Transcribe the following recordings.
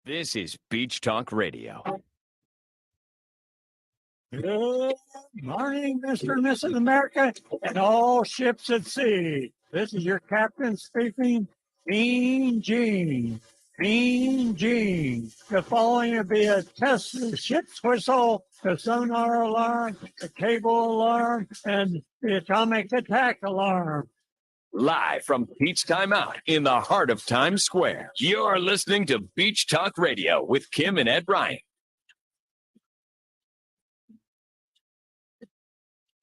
This is Beach Talk Radio. Good morning, Mr. and Mrs. America, and all ships at sea. This is your captain speaking, Mean Gene. Mean Gene. The following will be a test of the ship's whistle, the sonar alarm, the cable alarm, and the atomic attack alarm. Live from Beach Time Out in the heart of Times Square, you're listening to Beach Talk Radio with Kim and Ed Ryan.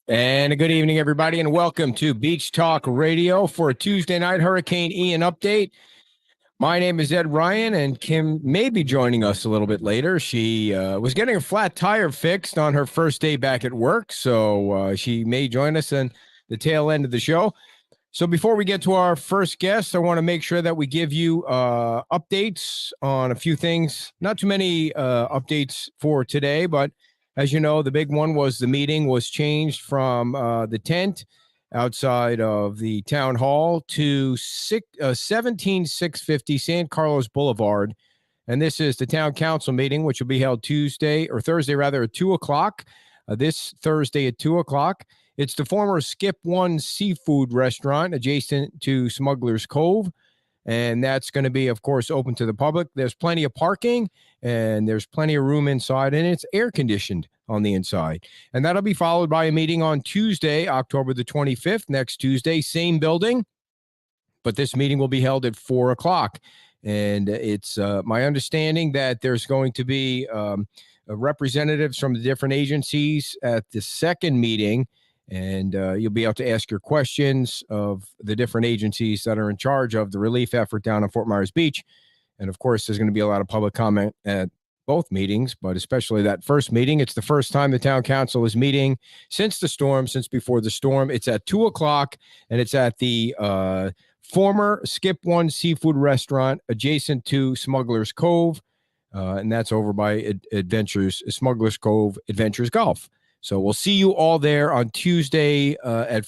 And a good evening, everybody, and welcome to Beach Talk Radio for a Tuesday night Hurricane Ian update. My name is Ed Ryan, and Kim may be joining us a little bit later. She was getting a flat tire fixed on her first day back at work, so she may join us in the tail end of the show. So before we get to our first guest, I want to make sure that we give you updates on a few things. Not too many updates for today, but as you know, the big one was the meeting was changed from the tent outside of the town hall to 17650 San Carlos Boulevard. And this is the town council meeting, which will be held Thursday at 2 o'clock. This Thursday at 2 o'clock. It's the former Skip One seafood restaurant adjacent to Smuggler's Cove. And that's going to be, of course, open to the public. There's plenty of parking and there's plenty of room inside, and it's air conditioned on the inside. And that'll be followed by a meeting on Tuesday, October the 25th, next Tuesday, same building. But this meeting will be held at 4 o'clock. And it's my understanding that there's going to be representatives from the different agencies at the second meeting. And you'll be able to ask your questions of the different agencies that are in charge of the relief effort down on Fort Myers Beach. And of course, there's going to be a lot of public comment at both meetings, but especially that first meeting. It's the first time the town council is meeting since before the storm. It's at 2 o'clock, and it's at the former Skip One seafood restaurant adjacent to Smuggler's Cove. And that's over by Smuggler's Cove Adventures Golf. So we'll see you all there on Thursday at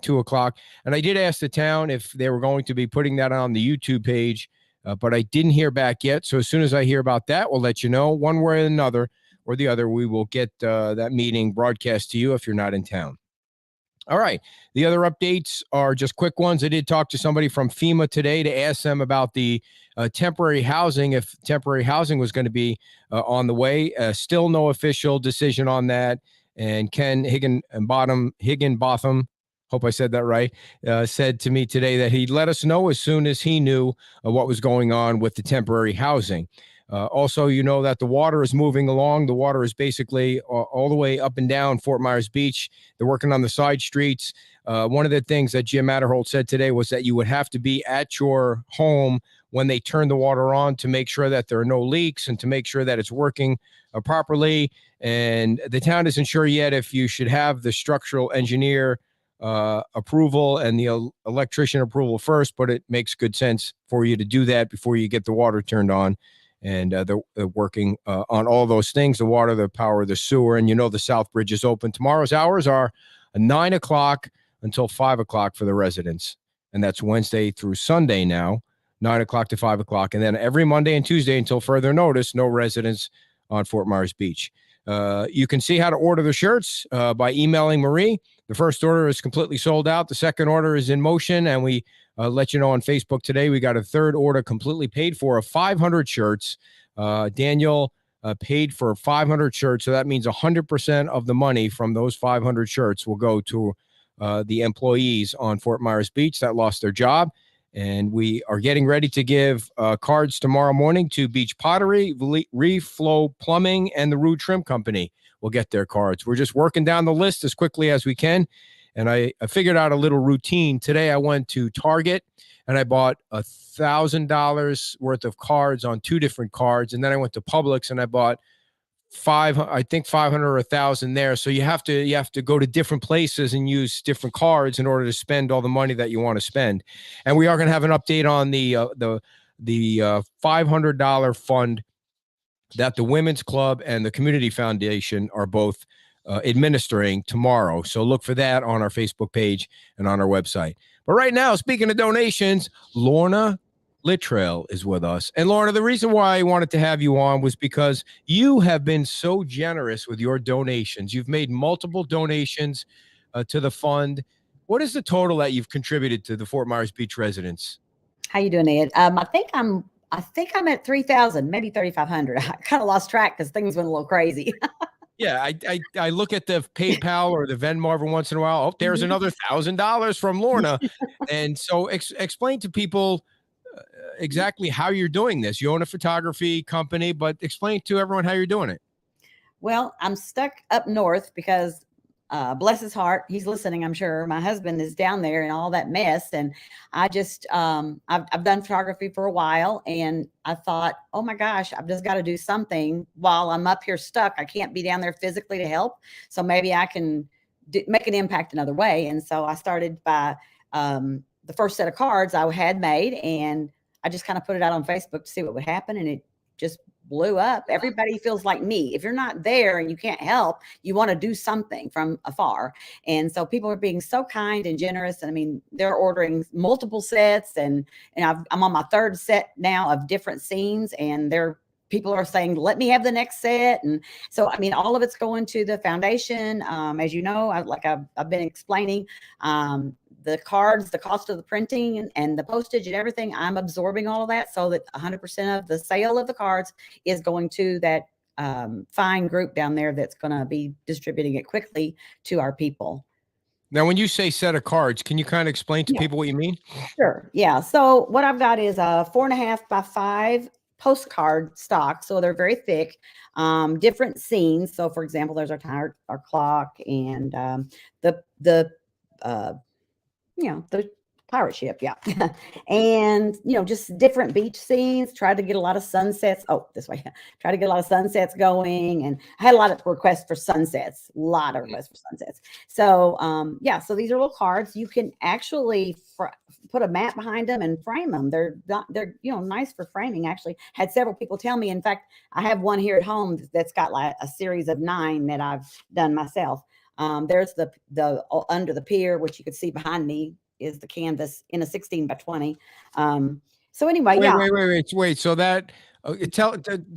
2 o'clock. And I did ask the town if they were going to be putting that on the YouTube page, but I didn't hear back yet. So as soon as I hear about that, we'll let you know one way or another or the other. We will get that meeting broadcast to you if you're not in town. All right. The other updates are just quick ones. I did talk to somebody from FEMA today to ask them about the temporary housing, if temporary housing was going to be on the way. Still no official decision on that. And Ken Higginbotham, hope I said that right, said to me today that he'd let us know as soon as he knew what was going on with the temporary housing. Also, you know that the water is moving along. The water is basically all the way up and down Fort Myers Beach. They're working on the side streets. One of the things that Jim Matterholt said today was that you would have to be at your home when they turn the water on to make sure that there are no leaks and to make sure that it's working properly. And the town isn't sure yet if you should have the structural engineer approval and the electrician approval first, but it makes good sense for you to do that before you get the water turned on. And they're working on all those things, the water, the power, the sewer. And you know the South Bridge is open. Tomorrow's hours are 9 o'clock until 5 o'clock for the residents. And that's Wednesday through Sunday now, 9 o'clock to 5 o'clock. And then every Monday and Tuesday until further notice, no residents on Fort Myers Beach. You can see how to order the shirts by emailing Marie. The first order is completely sold out. The second order is in motion, and we let you know on Facebook today. We got a third order completely paid for of 500 shirts. Daniel paid for 500 shirts, so that means 100% of the money from those 500 shirts will go to the employees on Fort Myers Beach that lost their job. And we are getting ready to give cards tomorrow morning to Beach Pottery, Reef Flow Plumbing, and the Rude Trim Company. We'll get their cards. We're just working down the list as quickly as we can. And I figured out a little routine. Today I went to Target and I bought $1,000 worth of cards on 2 different cards. And then I went to Publix and I bought 500 or 1,000 there. So you have to go to different places and use different cards in order to spend all the money that you want to spend. And we are going to have an update on the $500 fund that the Women's Club and the Community Foundation are both administering tomorrow. So look for that on our Facebook page and on our website. But right now, speaking of donations, Lorna Littrell is with us. And Lorna, the reason why I wanted to have you on was because you have been so generous with your donations. You've made multiple donations to the fund. What is the total that you've contributed to the Fort Myers Beach residents? How you doing, Ed? I think I'm at 3,000, maybe 3,500. I kind of lost track because things went a little crazy. Yeah, I look at the PayPal or the Venmo every once in a while. Oh, there's another $1,000 from Lorna. And so explain to people exactly how you're doing this. You own a photography company, but explain to everyone how you're doing it. Well, I'm stuck up north because bless his heart, he's listening, I'm sure. My husband is down there in all that mess. And I just, I've done photography for a while, and I thought, oh my gosh, I've just got to do something while I'm up here stuck. I can't be down there physically to help. So maybe I can make an impact another way. And so I started by the first set of cards I had made, and I just kind of put it out on Facebook to see what would happen. And it just blew up. Everybody feels like me. If you're not there and you can't help, you want to do something from afar. And so people are being so kind and generous. And I mean, they're ordering multiple sets, and I'm on my third set now of different scenes, and people are saying, let me have the next set. And so, I mean, all of it's going to the foundation. As you know, I've been explaining, the cards, the cost of the printing and the postage and everything, I'm absorbing all of that, so that 100% of the sale of the cards is going to that fine group down there that's going to be distributing it quickly to our people. Now, when you say set of cards, can you kind of explain to people what you mean? Sure. Yeah. So what I've got is a 4.5 by 5 postcard stock. So they're very thick, different scenes. So for example, there's our clock and the pirate ship. Yeah. And, just different beach scenes, tried to get a lot of sunsets. Oh, this way. Try to get a lot of sunsets going. And I had a lot of requests for sunsets, So, so these are little cards. You can actually put a mat behind them and frame them. They're nice for framing. Actually had several people tell me, in fact, I have one here at home that's got like a series of 9 that I've done myself. There's the under the pier, which you can see behind me is the canvas in a 16 by 20. So anyway, wait. So that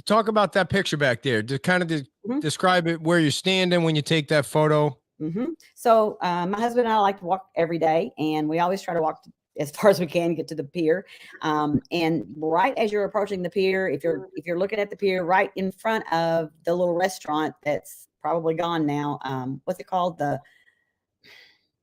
talk about that picture back there. To kind of describe it, where you're standing when you take that photo. So my husband and I like to walk every day, and we always try to walk as far as we can to get to the pier. And right as you're approaching the pier, if you're looking at the pier, right in front of the little restaurant that's probably gone now. What's it called? The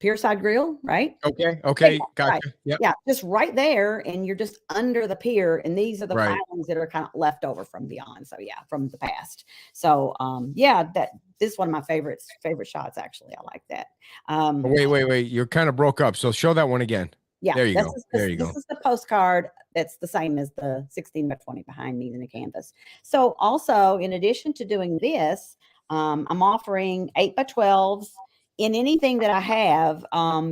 Pierside Grill, right? Okay. Gotcha. Right. Yep. Yeah, just right there, and you're just under the pier, and these are the pilings that are kind of left over from beyond. So yeah, from the past. So this is one of my favorite shots, actually. I like that. Wait, you're kind of broke up. So show that one again. Yeah, there you go. This is the postcard that's the same as the 16 by 20 behind me in the canvas. So also, in addition to doing this, I'm offering 8 by 12s in anything that I have.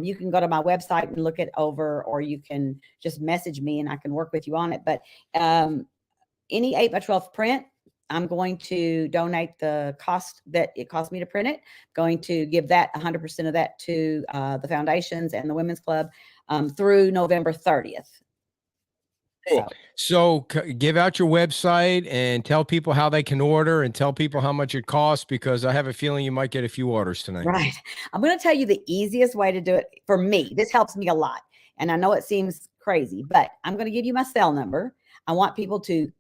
You can go to my website and look it over, or you can just message me and I can work with you on it. But any 8 by 12 print, I'm going to donate the cost that it cost me to print it. Going to give that 100% of that to the foundations and the Women's Club through November 30th. So give out your website and tell people how they can order, and tell people how much it costs, because I have a feeling you might get a few orders tonight. Right. I'm going to tell you the easiest way to do it for me. This helps me a lot. And I know it seems crazy, but I'm going to give you my cell number. I want people to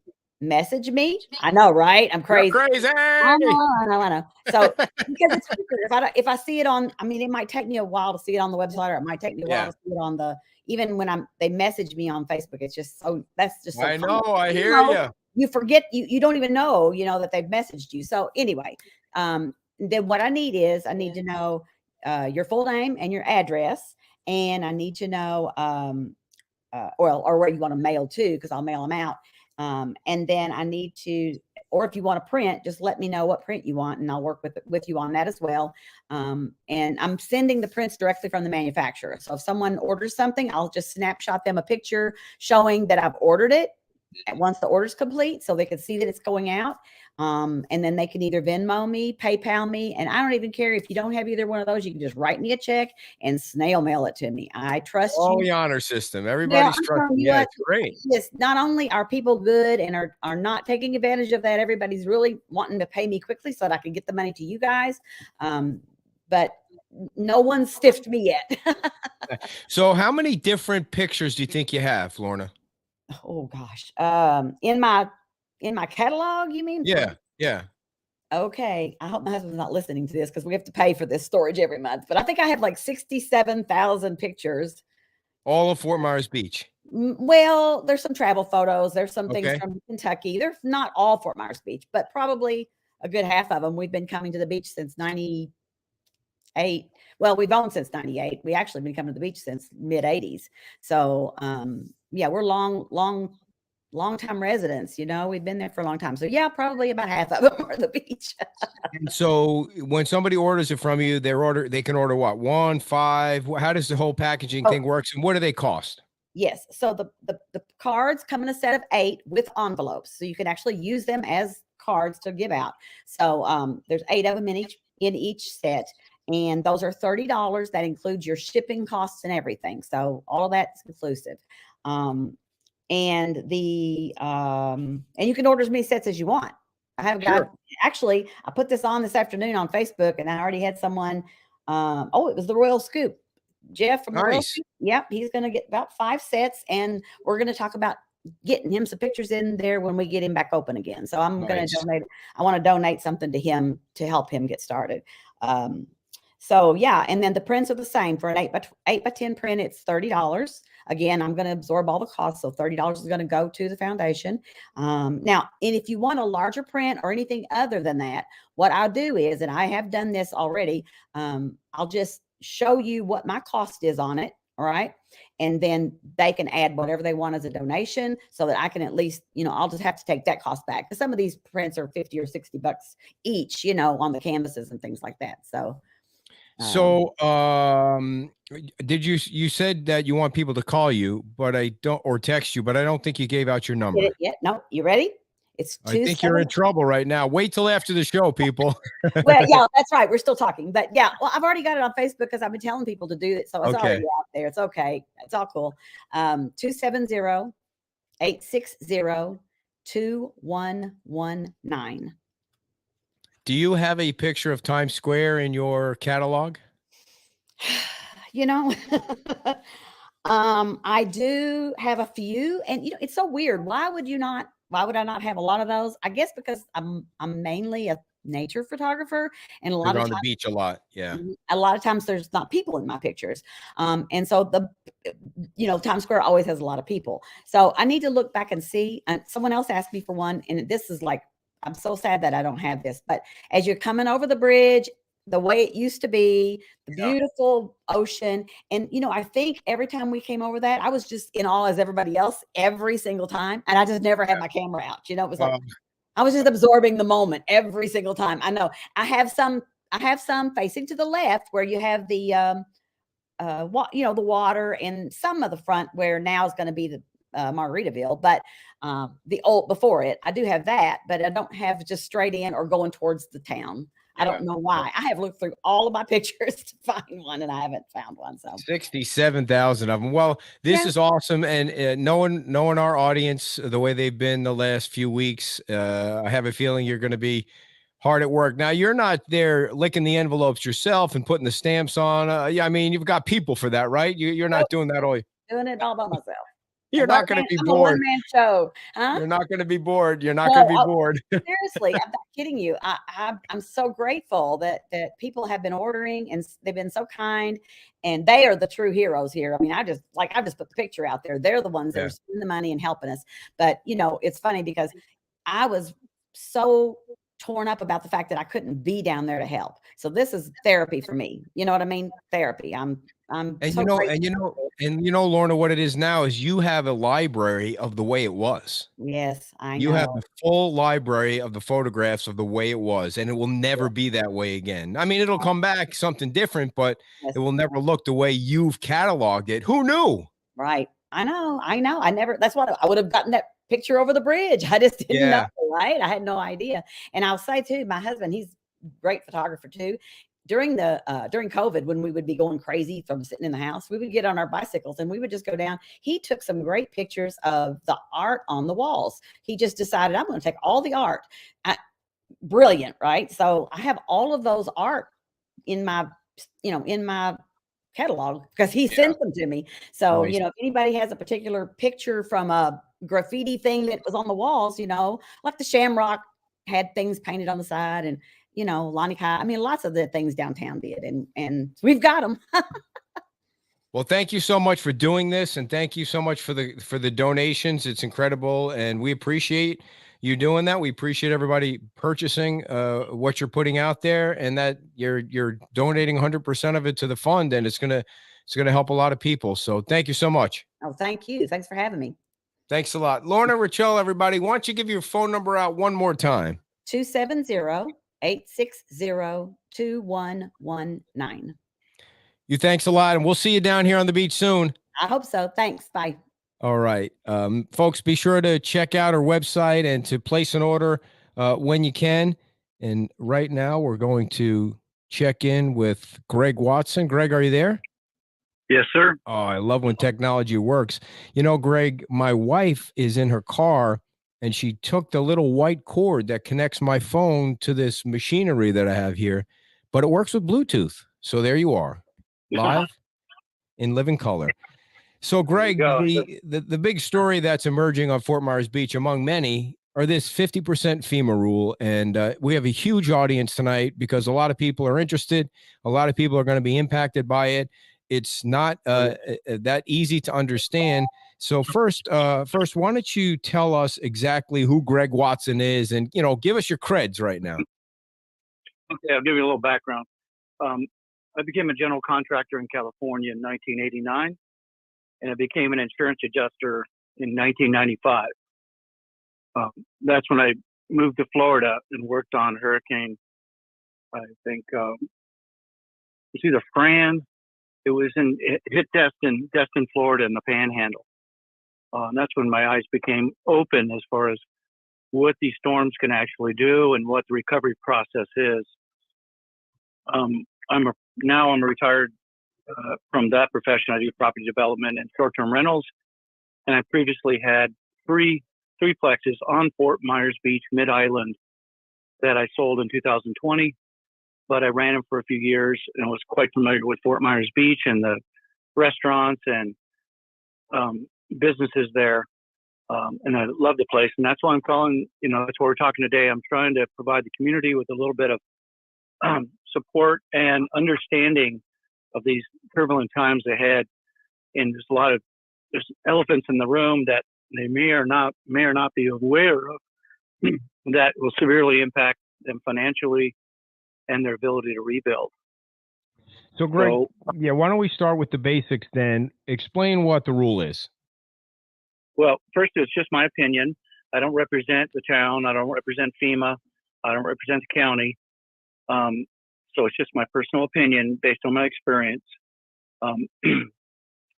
message me. I know, right? I'm crazy. You're crazy. I know. So because it's quicker. If I see it on, I mean, it might take me a while to see it on the website, or it might take me a while to see it on even when they message me on Facebook. It's just that's just so I fun. know, I hear you. You forget, you don't even know, that they've messaged you. So anyway, then what I need to know your full name and your address, and I need to know or where you want to mail to, because I'll mail them out. And then I need to, or if you want to print, just let me know what print you want, and I'll work with you on that as well. And I'm sending the prints directly from the manufacturer. So if someone orders something, I'll just snapshot them a picture showing that I've ordered it, once the order's complete, so they can see that it's going out. And then they can either Venmo me, PayPal me, and I don't even care if you don't have either one of those. You can just write me a check and snail mail it to me. I trust Oh, you. the honor system. Well, Everybody's I'm trusting. telling you Yeah, what, it's great. yes, not only are people good and are not taking advantage of that, everybody's really wanting to pay me quickly so that I can get the money to you guys. But no one stiffed me yet. So how many different pictures do you think you have, Lorna? Oh gosh. In my catalog, you mean? Yeah, yeah. Okay. I hope my husband's not listening to this because we have to pay for this storage every month. But I think I have like 67,000 pictures. All of Fort Myers Beach. Well, there's some travel photos. There's some things Okay. from Kentucky. They're not all Fort Myers Beach, but probably a good half of them. We've been coming to the beach since 98. Well, we've owned since 98. We actually been coming to the beach since mid 80s. So, yeah, we're long time residents, we've been there for a long time. So yeah, probably about half of them are the beach. And so when somebody orders it from you, they can order what? 1, 5. How does the whole packaging thing works, and what do they cost? Yes. So the cards come in a set of 8 with envelopes. So you can actually use them as cards to give out. So there's 8 of them in each set. And those are $30. That includes your shipping costs and everything. So all of that's inclusive. And you can order as many sets as you want. I have got, actually, I put this on this afternoon on Facebook, and I already had someone, it was the Royal Scoop. Jeff from the Royal Scoop. Yep, he's going to get about 5 sets, and we're going to talk about getting him some pictures in there when we get him back open again. So I'm going to donate, I want to donate something to him to help him get started. So yeah, and then the prints are the same. For an 8 by 10 print, it's $30. Again, I'm going to absorb all the costs, so $30 is going to go to the foundation. Now, and if you want a larger print or anything other than that, what I'll do is, and I have done this already, I'll just show you what my cost is on it. All right. And then they can add whatever they want as a donation, so that I can at least, I'll just have to take that cost back. Because some of these prints are 50 or 60 bucks each, on the canvases and things like that. So you said that you want people to call you, but or text you, but I don't think you gave out your number. Yeah. No, you ready? It's I think you're in trouble right now. Wait till after the show, people. Well, yeah, that's right. We're still talking, but yeah, well, I've already got it on Facebook because I've been telling people to do it. So it's already out there. It's okay. It's all cool. 270-860-2119. Do you have a picture of Times Square in your catalog? I do have a few, and it's so weird. Why would I not have a lot of those? I guess because I'm mainly a nature photographer, and a lot of on the beach a lot. Yeah. A lot of times there's not people in my pictures. And so Times Square always has a lot of people. So I need to look back and see. Someone else asked me for one, and this is like, I'm so sad that I don't have this, but as you're coming over the bridge, the way it used to be, the beautiful ocean. And, I think every time we came over that, I was just in awe as everybody else every single time. And I just never had my camera out. It was like, I was just absorbing the moment every single time. I know I have some facing to the left where you have the, the water, and some of the front where now is going to be the Margaritaville, but the old before it, I do have that, but I don't have just straight in or going towards the town. I don't know why. I have looked through all of my pictures to find one, and I haven't found one. So 67,000 of them. Well, this is awesome, and knowing our audience the way they've been the last few weeks, I have a feeling you're going to be hard at work. Now, you're not there licking the envelopes yourself and putting the stamps on. I mean, you've got people for that, right? You're not doing that all. Doing it all by myself. You're not going to be bored. I'm a one-man show. Huh? You're not going to be bored. You're not going to be bored. Seriously, I'm not kidding you. I'm so grateful that people have been ordering, and they've been so kind, and they are the true heroes here. I mean, I just put the picture out there. They're the ones that are spending the money and helping us. But it's funny because I was so torn up about the fact that I couldn't be down there to help. So this is therapy for me. You know what I mean? Therapy. Lorna, what it is now is you have a library of the way it was. Yes, I know. You have the full library of the photographs of the way it was, and it will never be that way again. I mean, it'll come back something different, but it will never look the way you've cataloged it. Who knew? Right. I know. That's what I would have gotten that picture over the bridge. I just didn't know, Yeah. right? I had no idea. And I'll say too, my husband, he's a great photographer too. During COVID, when we would be going crazy from sitting in the house, we would get on our bicycles and we would just go down. He took some great pictures of the art on the walls. He just decided, I'm going to take all the art. Brilliant, right? So I have all of those art in my, in my catalog because he sent them to me. So, Nice. if anybody has a particular picture from a graffiti thing that was on the walls, like the Shamrock had things painted on the side, and Lonnie Kai, I mean, lots of the things downtown did, and we've got them. Well, thank you so much for doing this, and thank you so much for the donations. It's incredible, and we appreciate you doing that. We appreciate everybody purchasing what you're putting out there, and that you're donating 100% of it to the fund, and it's gonna help a lot of people. So thank you so much. Oh, thank you. Thanks for having me. Thanks a lot, Lorna Richel. Everybody, why don't you give your phone number out one more time? 270-860-2119. You thanks a lot, and we'll see you down here on the beach soon. I hope so. Thanks. Bye. All right. Folks, be sure to check out our website and to place an order when you can. And right now we're going to check in with Greg Watson. Greg, are you there? Yes, sir. Oh, I love when technology works. Greg, my wife is in her car and she took the little white cord that connects my phone to this machinery that I have here, but it works with Bluetooth. So there you are, live in living color. So, Greg, the big story that's emerging on Fort Myers Beach, among many, are this 50% FEMA rule. And we have a huge audience tonight because a lot of people are interested. A lot of people are going to be impacted by it. It's not that easy to understand. So first, why don't you tell us exactly who Greg Watson is and, give us your creds right now. Okay, I'll give you a little background. I became a general contractor in California in 1989. And I became an insurance adjuster in 1995. That's when I moved to Florida and worked on Hurricane, I think, it was either Fran. It hit Destin, Florida in the Panhandle. And that's when my eyes became open as far as what these storms can actually do and what the recovery process is. I'm a retired from that profession. I do property development and short-term rentals, and I previously had three plexes on Fort Myers Beach, Mid-Island, that I sold in 2020. But I ran them for a few years and was quite familiar with Fort Myers Beach and the restaurants and businesses there, and I love the place. And that's why I'm calling. That's why we're talking today. I'm trying to provide the community with a little bit of support and understanding of these turbulent times ahead. And there's elephants in the room that they may or not be aware of that will severely impact them financially and their ability to rebuild. So, Greg, why don't we start with the basics then? Explain what the rule is. Well, first, it's just my opinion. I don't represent the town. I don't represent FEMA. I don't represent the county. So it's just my personal opinion based on my experience. I'm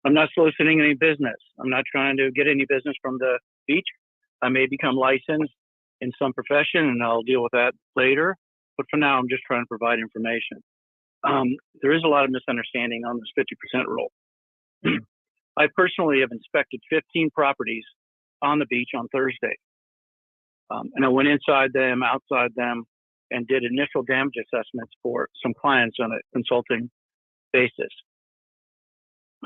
not soliciting any business. I'm not trying to get any business from the beach. I may become licensed in some profession, and I'll deal with that later. But for now, I'm just trying to provide information. There is a lot of misunderstanding on this 50% rule. I personally have inspected 15 properties on the beach on Thursday. And I went inside them, outside them, and did initial damage assessments for some clients on a consulting basis.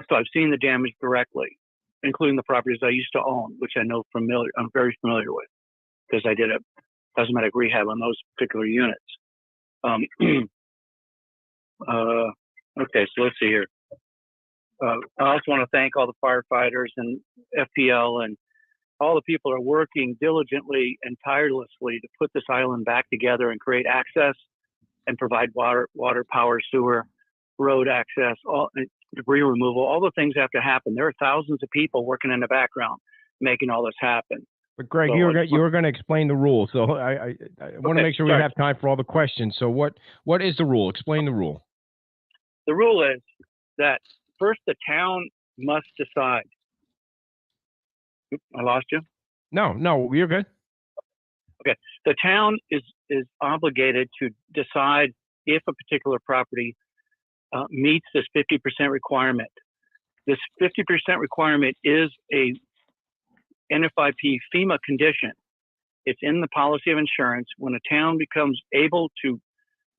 So I've seen the damage directly, including the properties I used to own, which I'm very familiar with because I did a cosmetic rehab on those particular units. Okay, so let's see here. I also want to thank all the firefighters and FPL and all the people are working diligently and tirelessly to put this island back together and create access and provide water, power, sewer, road access, debris removal. All the things have to happen. There are thousands of people working in the background making all this happen. But Greg, you were going to explain the rule, so I want to make sure we have time for all the questions. So what is the rule? Explain the rule. The rule is that first the town must decide. Oops, I lost you. No, you're good. The town is obligated to decide if a particular property meets this 50% requirement. This 50% requirement is a NFIP FEMA condition. It's in the policy of insurance. When a town becomes able to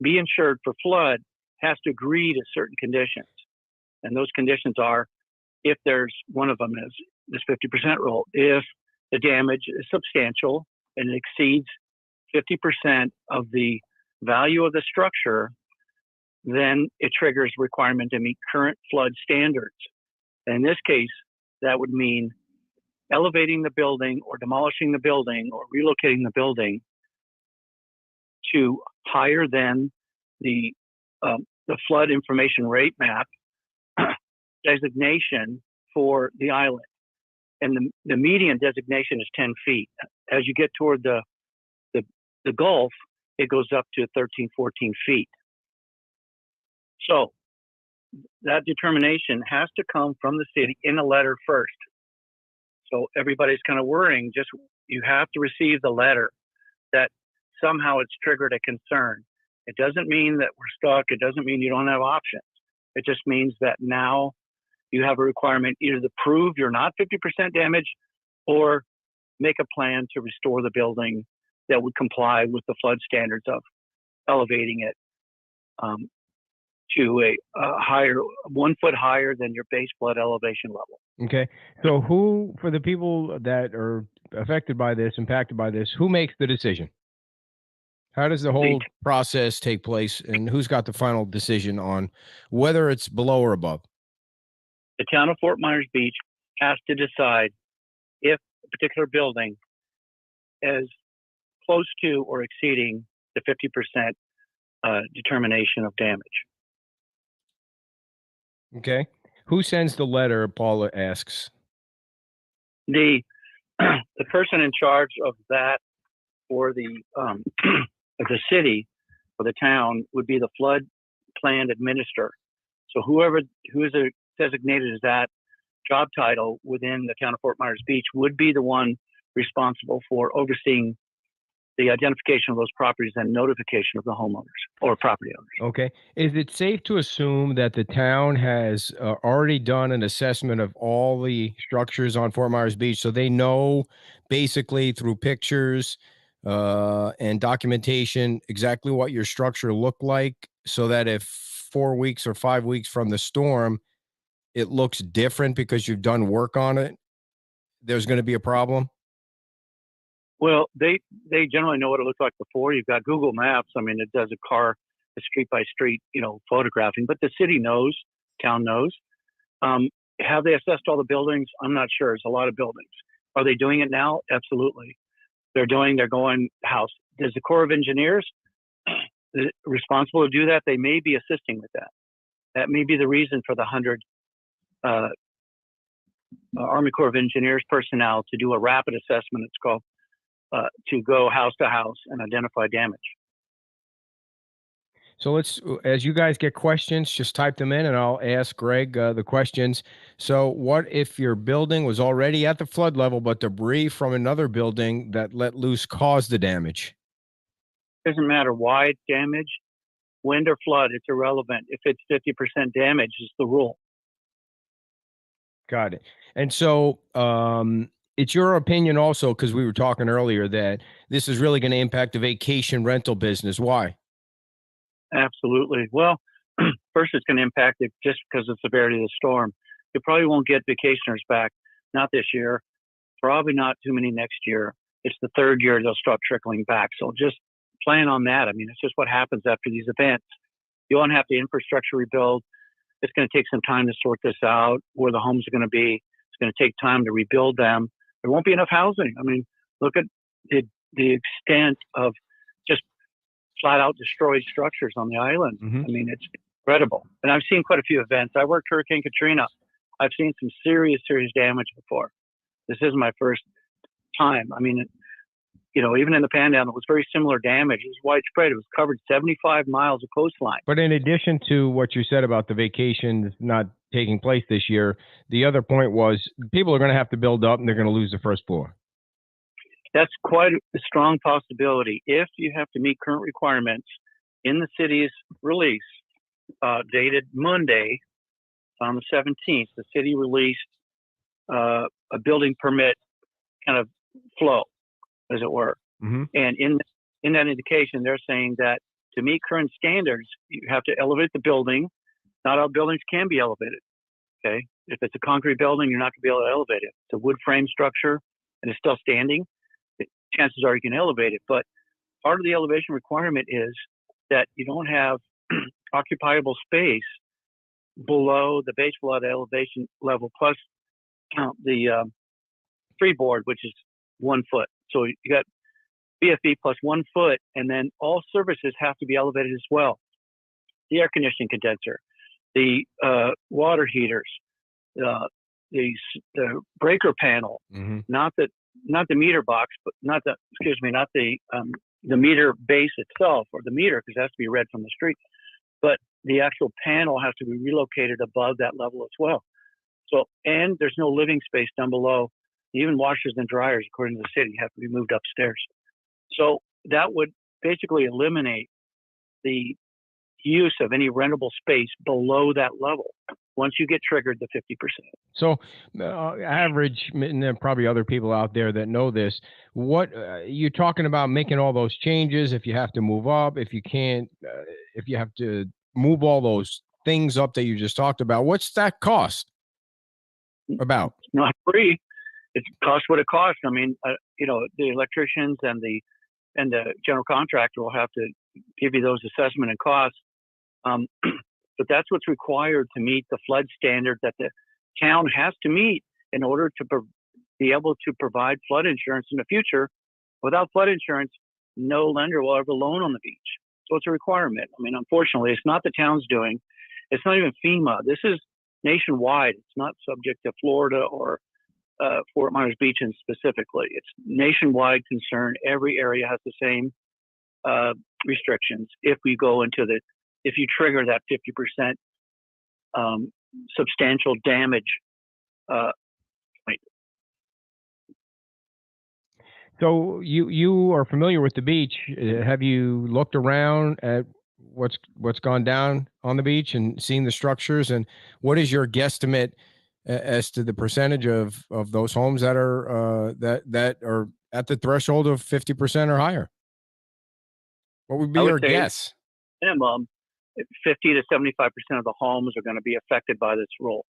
be insured for flood, has to agree to certain conditions. And those conditions are, if there's one of them is this 50% rule, if the damage is substantial and it exceeds 50% of the value of the structure, then it triggers requirement to meet current flood standards. And in this case, that would mean elevating the building or demolishing the building or relocating the building to higher than the flood information rate map designation for the island. And the median designation is 10 feet. As you get toward the Gulf, it goes up to 13, 14 feet. So that determination has to come from the city in a letter first. So everybody's kind of worrying, just you have to receive the letter that somehow it's triggered a concern. It doesn't mean that we're stuck. It doesn't mean you don't have options. It just means that now you have a requirement either to prove you're not 50% damaged or make a plan to restore the building that would comply with the flood standards of elevating it to a higher, 1 foot higher than your base flood elevation level. Okay. So who, for the people that are affected by this, impacted by this, who makes the decision? How does the whole process take place, and who's got the final decision on whether it's below or above? The town of Fort Myers Beach has to decide if a particular building is close to or exceeding the 50% determination of damage. Okay. Who sends the letter, Paula asks? The person in charge of that for the city or the town would be the flood plan administrator. So who is designated as that job title within the town of Fort Myers Beach would be the one responsible for overseeing the identification of those properties and notification of the homeowners or property owners. Okay. Is it safe to assume that the town has already done an assessment of all the structures on Fort Myers Beach, so they know basically through pictures and documentation exactly what your structure looked like, so that if 4 weeks or 5 weeks from the storm, it looks different because you've done work on it, there's going to be a problem? Well, they generally know what it looked like before. You've got Google Maps. I mean, it does a street by street, photographing, but the city knows, town knows. Have they assessed all the buildings? I'm not sure. It's a lot of buildings. Are they doing it now? Absolutely. They're going house. Is the Corps of Engineers responsible to do that? They may be assisting with that. That may be the reason for the 100 Army Corps of Engineers personnel to do a rapid assessment. It's called to go house to house and identify damage. So as you guys get questions, just type them in and I'll ask Greg the questions. So what if your building was already at the flood level, but debris from another building that let loose caused the damage? Doesn't matter why it's damaged, wind or flood, it's irrelevant. If it's 50% damage, is the rule. Got it. And so it's your opinion also, because we were talking earlier, that this is really going to impact the vacation rental business. Why? Absolutely. Well, first, it's going to impact it just because of the severity of the storm. You probably won't get vacationers back, not this year, probably not too many next year. It's the third year they'll start trickling back. So just plan on that. I mean, it's just what happens after these events. You won't have the infrastructure rebuild. It's going to take some time to sort this out, where the homes are going to be. It's going to take time to rebuild them. There won't be enough housing. I mean, look at the extent of just flat out destroyed structures on the island. Mm-hmm. I mean, it's incredible. And I've seen quite a few events. I worked Hurricane Katrina. I've seen some serious damage before. This is my first time. I mean, even in the Panhandle, it was very similar damage. It was widespread. It was covered 75 miles of coastline. But in addition to what you said about the vacations not taking place this year, the other point was people are going to have to build up and they're going to lose the first floor. That's quite a strong possibility. If you have to meet current requirements in the city's release, dated Monday on the 17th, the city released a building permit kind of flow, as it were. Mm-hmm. And in that indication, they're saying that to meet current standards, you have to elevate the building. Not all buildings can be elevated. Okay, if it's a concrete building, you're not going to be able to elevate it. It's a wood frame structure and it's still standing. Chances are you can elevate it, but part of the elevation requirement is that you don't have occupiable space below the base flood elevation level plus the freeboard, which is 1 foot. So you got BFE plus 1 foot, and then all services have to be elevated as well. The air conditioning condenser, the water heaters, the breaker panel, Mm-hmm. not the meter box, but not the meter base itself or the meter, because it has to be read from the street, but the actual panel has to be relocated above that level as well. So, and there's no living space down below. Even washers and dryers, according to the city, have to be moved upstairs. So that would basically eliminate the use of any rentable space below that level once you get triggered the 50%. So, average, and there are probably other people out there that know this. What you're talking about making all those changes? If you have to move up, if you can't, if you have to move all those things up that you just talked about, what's that cost? About? It's not free. It costs what it costs. I mean, the electricians and the general contractor will have to give you those assessment and costs. But that's what's required to meet the flood standard that the town has to meet in order to be able to provide flood insurance in the future. Without flood insurance, no lender will ever loan on the beach. So it's a requirement. I mean, unfortunately, it's not the town's doing. It's not even FEMA. This is nationwide. It's not subject to Florida or Fort Myers Beach and specifically. It's nationwide concern. Every area has the same restrictions. If you trigger that 50% substantial damage point. So you are familiar with the beach. Have you looked around at what's gone down on the beach and seen the structures? And what is your guesstimate as to the percentage of those homes that are that are at the threshold of 50% or higher? What would be your guess? Minimum 50 to 75% of the homes are going to be affected by this rule.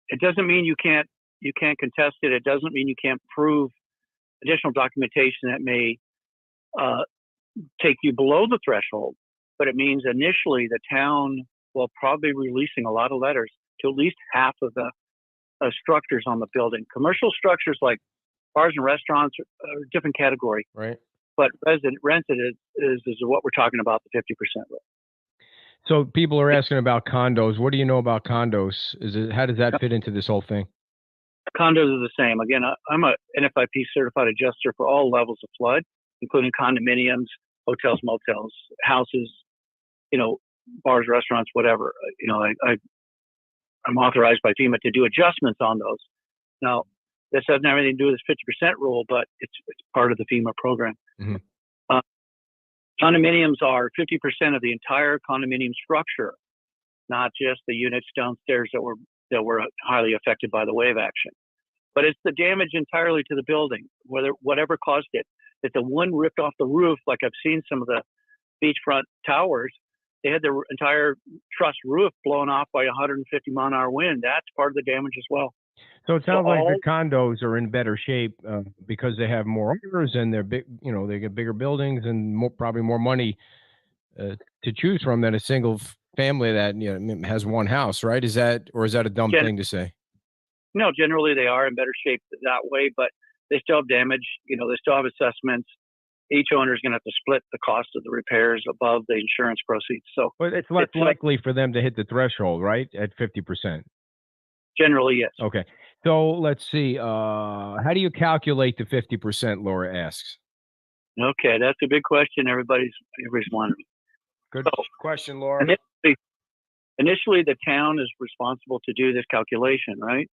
It doesn't mean you can't contest it. It doesn't mean you can't prove additional documentation that may take you below the threshold. But it means initially the town will probably be releasing a lot of letters to at least half of the structures on the building. Commercial structures like bars and restaurants are a different category. Right. But rented is what we're talking about, the 50% rule. So people are asking about condos. What do you know about condos? How does that fit into this whole thing? Condos are the same. Again, I'm a NFIP certified adjuster for all levels of flood, including condominiums, hotels, motels, houses, bars, restaurants, whatever. I'm authorized by FEMA to do adjustments on those. Now, this doesn't have anything to do with this 50% rule, but it's part of the FEMA program. Mm-hmm. Condominiums are 50% of the entire condominium structure, not just the units downstairs that were highly affected by the wave action. But it's the damage entirely to the building, whatever caused it. If the one ripped off the roof, like I've seen some of the beachfront towers, they had their entire truss roof blown off by 150 mile an hour wind. That's part of the damage as well. So it sounds like the condos are in better shape because they have more owners and they're big. They get bigger buildings and probably more money to choose from than a single family that has one house, right? Is that a dumb thing to say? No, generally they are in better shape that way, but they still have damage. They still have assessments. Each owner is going to have to split the cost of the repairs above the insurance proceeds. So, but it's less likely for them to hit the threshold, right? At 50%. Generally, yes. Okay. So let's see. How do you calculate the 50%? Laura asks. Okay, that's a big question. Everybody's wondering. Good question, Laura. Initially, the town is responsible to do this calculation, right?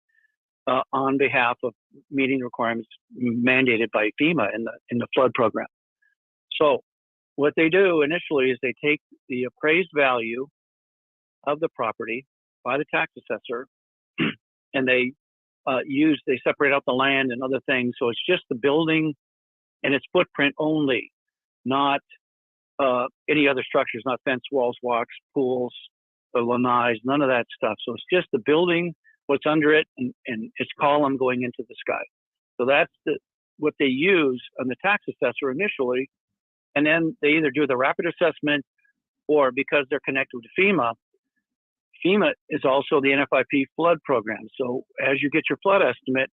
on behalf of meeting the requirements mandated by FEMA in the flood program. So what they do initially is they take the appraised value of the property by the tax assessor, and they separate out the land and other things. So it's just the building and its footprint only, not any other structures, not fence, walls, walks, pools, the lanais, none of that stuff. So it's just the building, what's under it, and its column going into the sky. So that's what they use on the tax assessor initially. And then they either do the rapid assessment, or because they're connected with FEMA, FEMA is also the NFIP flood program. So as you get your flood estimate,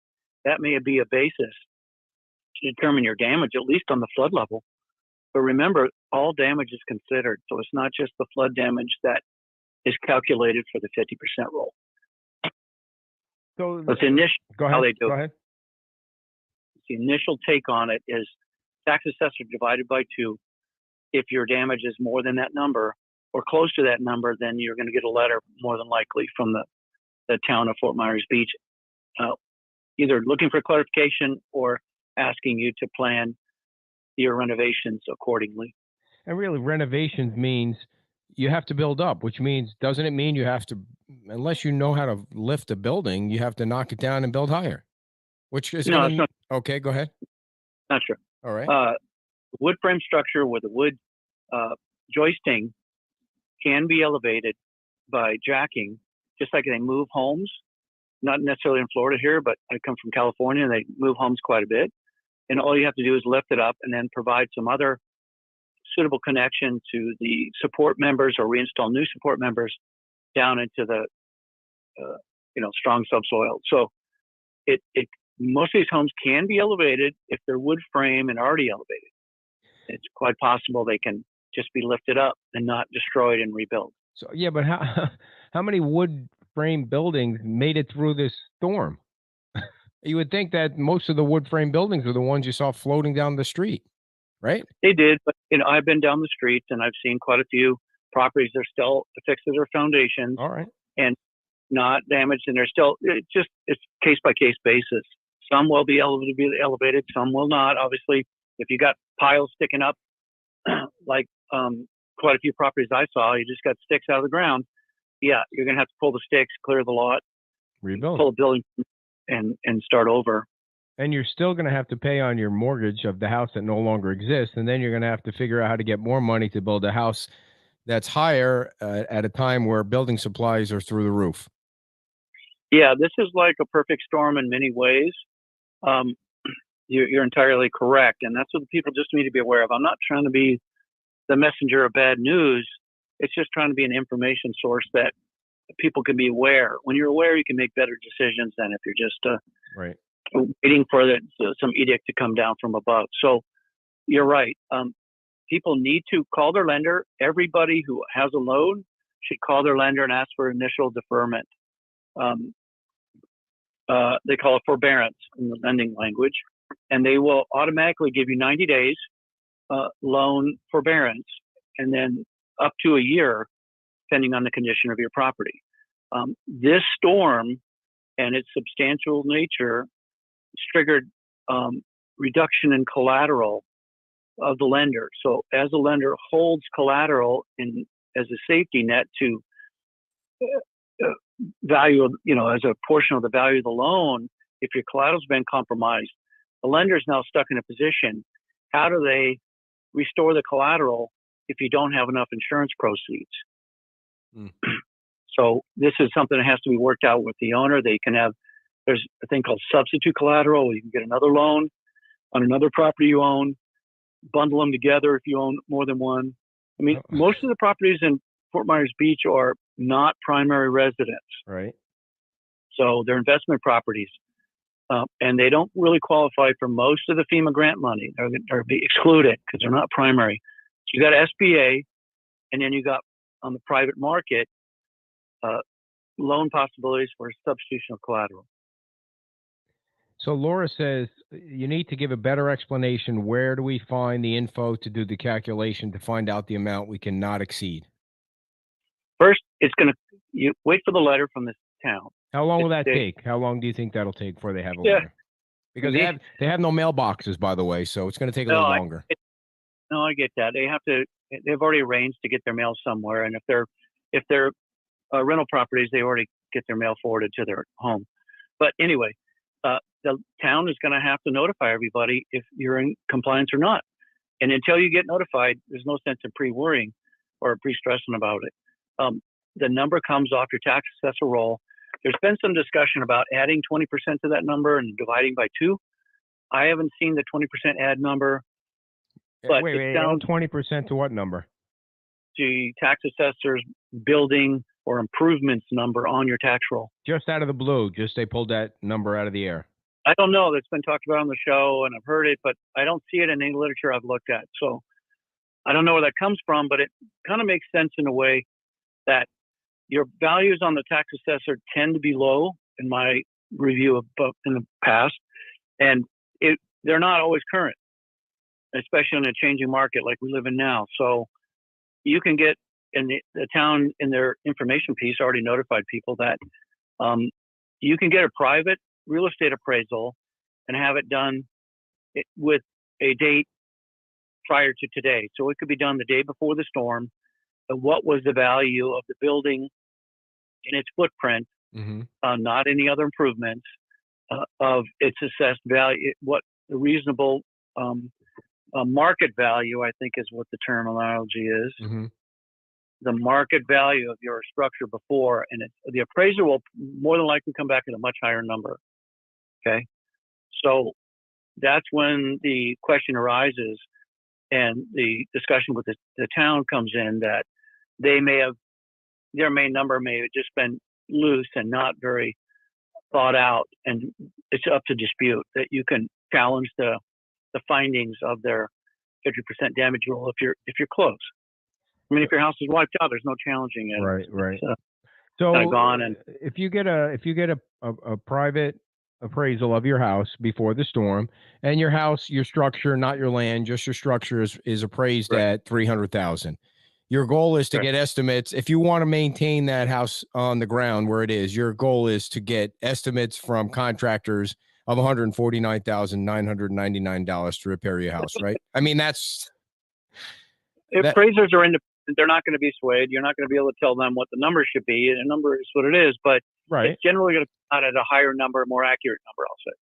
that may be a basis to determine your damage, at least on the flood level. But remember, all damage is considered. So it's not just the flood damage that is calculated for the 50% roll. So That's initial go ahead. how they do Go it. ahead. The initial take on it is tax assessor divided by 2. If your damage is more than that number or close to that number, then you're going to get a letter more than likely from the town of Fort Myers Beach, either looking for clarification or asking you to plan your renovations accordingly. And really, renovations means you have to build up, which means, doesn't it mean you have to, unless you know how to lift a building, you have to knock it down and build higher? Which is No, it's not. Okay, go ahead. Not sure. All right. Wood frame structure with a wood joisting can be elevated by jacking, just like they move homes. Not necessarily in Florida here, but I come from California and they move homes quite a bit. And all you have to do is lift it up and then provide some other suitable connection to the support members or reinstall new support members down into the strong subsoil. So most of these homes can be elevated if they're wood frame and already elevated. It's quite possible they can just be lifted up and not destroyed and rebuilt. So yeah, but how many wood frame buildings made it through this storm? You would think that most of the wood frame buildings are the ones you saw floating down the street, right? They did, but I've been down the streets and I've seen quite a few properties. They're still affixed to their foundations. All right. And not damaged, and they're still. It's case by case basis. Some will be elevated, some will not. Obviously, if you got piles sticking up, like quite a few properties I saw, you just got sticks out of the ground. Yeah, you're gonna have to pull the sticks, clear the lot, rebuild, pull a building, and start over. And you're still going to have to pay on your mortgage of the house that no longer exists, and then you're going to have to figure out how to get more money to build a house that's higher at a time where building supplies are through the roof. Yeah, this is like a perfect storm in many ways. You're entirely correct, and that's what the people just need to be aware of. I'm not trying to be the messenger of bad news. It's just trying to be an information source that people can be aware. When you're aware, you can make better decisions than if you're just right. waiting for some edict to come down from above. So you're right. People need to call their lender. Everybody who has a loan should call their lender and ask for initial deferment. They call it forbearance in the lending language, and they will automatically give you 90 days loan forbearance, and then up to a year, depending on the condition of your property. This storm and its substantial nature triggered reduction in collateral of the lender. So as a lender holds collateral as a safety net to value, as a portion of the value of the loan, if your collateral's been compromised, the lender is now stuck in a position. How do they restore the collateral if you don't have enough insurance proceeds? Mm. So this is something that has to be worked out with the owner. There's a thing called substitute collateral. You can get another loan on another property you own, bundle them together if you own more than one. I mean, most of the properties in Fort Myers Beach are not primary residence. Right. So they're investment properties. And they don't really qualify for most of the FEMA grant money. They're be excluded because they're not primary. So you got SBA, and then you got on the private market loan possibilities for substitution of collateral. So Laura says you need to give a better explanation. Where do we find the info to do the calculation to find out the amount we cannot exceed? First, you wait for the letter from the town. How long will It's that a- take? How long do you think that'll take before they have a Yeah. letter? Because they have no mailboxes, by the way, so it's going to take a little longer. No, I get that. They've already arranged to get their mail somewhere, and if they're rental properties, they already get their mail forwarded to their home. But anyway, the town is going to have to notify everybody if you're in compliance or not. And until you get notified, there's no sense in pre-worrying or pre-stressing about it. The number comes off your tax assessor roll. There's been some discussion about adding 20% to that number and dividing by 2. I haven't seen the 20% add number, but wait, it's down 20% to what number? to tax assessor's building or improvements number on your tax roll. Just out of the blue, just they pulled that number out of the air. I don't know. That's been talked about on the show, and I've heard it, but I don't see it in any literature I've looked at. So I don't know where that comes from, but it kind of makes sense in a way that your values on the tax assessor tend to be low in my review of in the past, and they're not always current, especially in a changing market like we live in now. So you can get, and the town in their information piece already notified people that you can get a private real estate appraisal and have it done with a date prior to today. So it could be done the day before the storm. What was the value of the building in its footprint, not any other improvements, of its assessed value, what the reasonable market value, I think is what the terminology is. The market value of your structure before, and the appraiser will more than likely come back at a much higher number. Okay. So that's when the question arises and the discussion with the town comes in, that their main number may have just been loose and not very thought out, and it's up to dispute. That you can challenge the findings of their 50% damage rule if you're close. I mean, if your house is wiped out, there's no challenging it. Right. So kind of gone. And if you get a private appraisal of your house before the storm, and your structure, not your land, just your structure is appraised at $300,000. Your goal is to get estimates. If you want to maintain that house on the ground where it is, your goal is to get estimates from contractors of $149,999 to repair your house, right? I mean, appraisers are independent. They're not going to be swayed. You're not going to be able to tell them what the number should be. The number is what it is, but it's generally going to come out at a higher number, more accurate number, I'll say.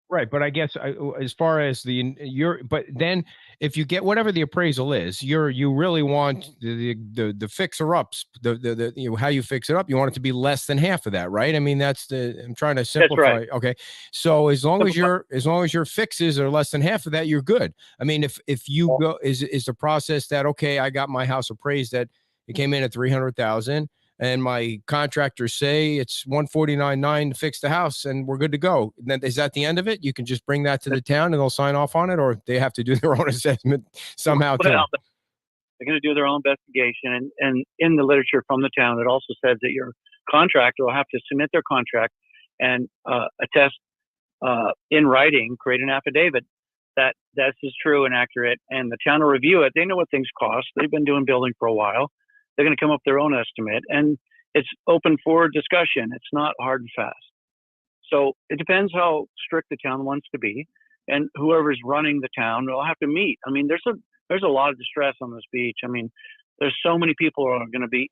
Right, but I guess as far as but then if you get whatever the appraisal is, you really want the fixer ups, the how you fix it up. You want it to be less than half of that, right? I mean, I'm trying to simplify. That's right. Okay, so as long as your fixes are less than half of that, you're good. I mean, if you go is the process that, okay, I got my house appraised that it came in at 300,000. And my contractors say it's 149.9 to fix the house, and we're good to go. Then is that the end of it? You can just bring that to the town, and they'll sign off on it, or they have to do their own assessment somehow too. They're going to do their own investigation, and in the literature from the town, it also says that your contractor will have to submit their contract and attest in writing, create an affidavit that this is true and accurate, and the town will review it. They know what things cost. They've been doing building for a while. They're going to come up with their own estimate, and it's open for discussion. It's not hard and fast. So it depends how strict the town wants to be, and whoever's running the town will have to meet. I mean, there's a lot of distress on this beach. I mean, there's so many people who are going to be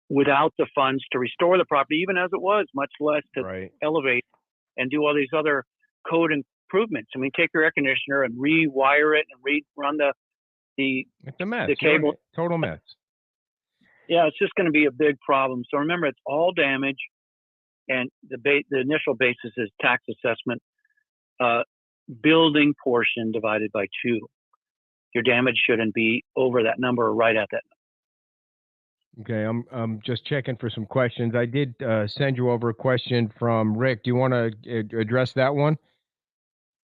without the funds to restore the property, even as it was, much less to elevate and do all these other code improvements. I mean, take your air conditioner and rewire it and rerun it's a mess. The cable. Total mess. Yeah, it's just going to be a big problem. So remember, it's all damage, and the initial basis is tax assessment, building portion divided by 2. Your damage shouldn't be over that number or right at that number. Okay, I'm just checking for some questions. I did send you over a question from Rick. Do you want to address that one?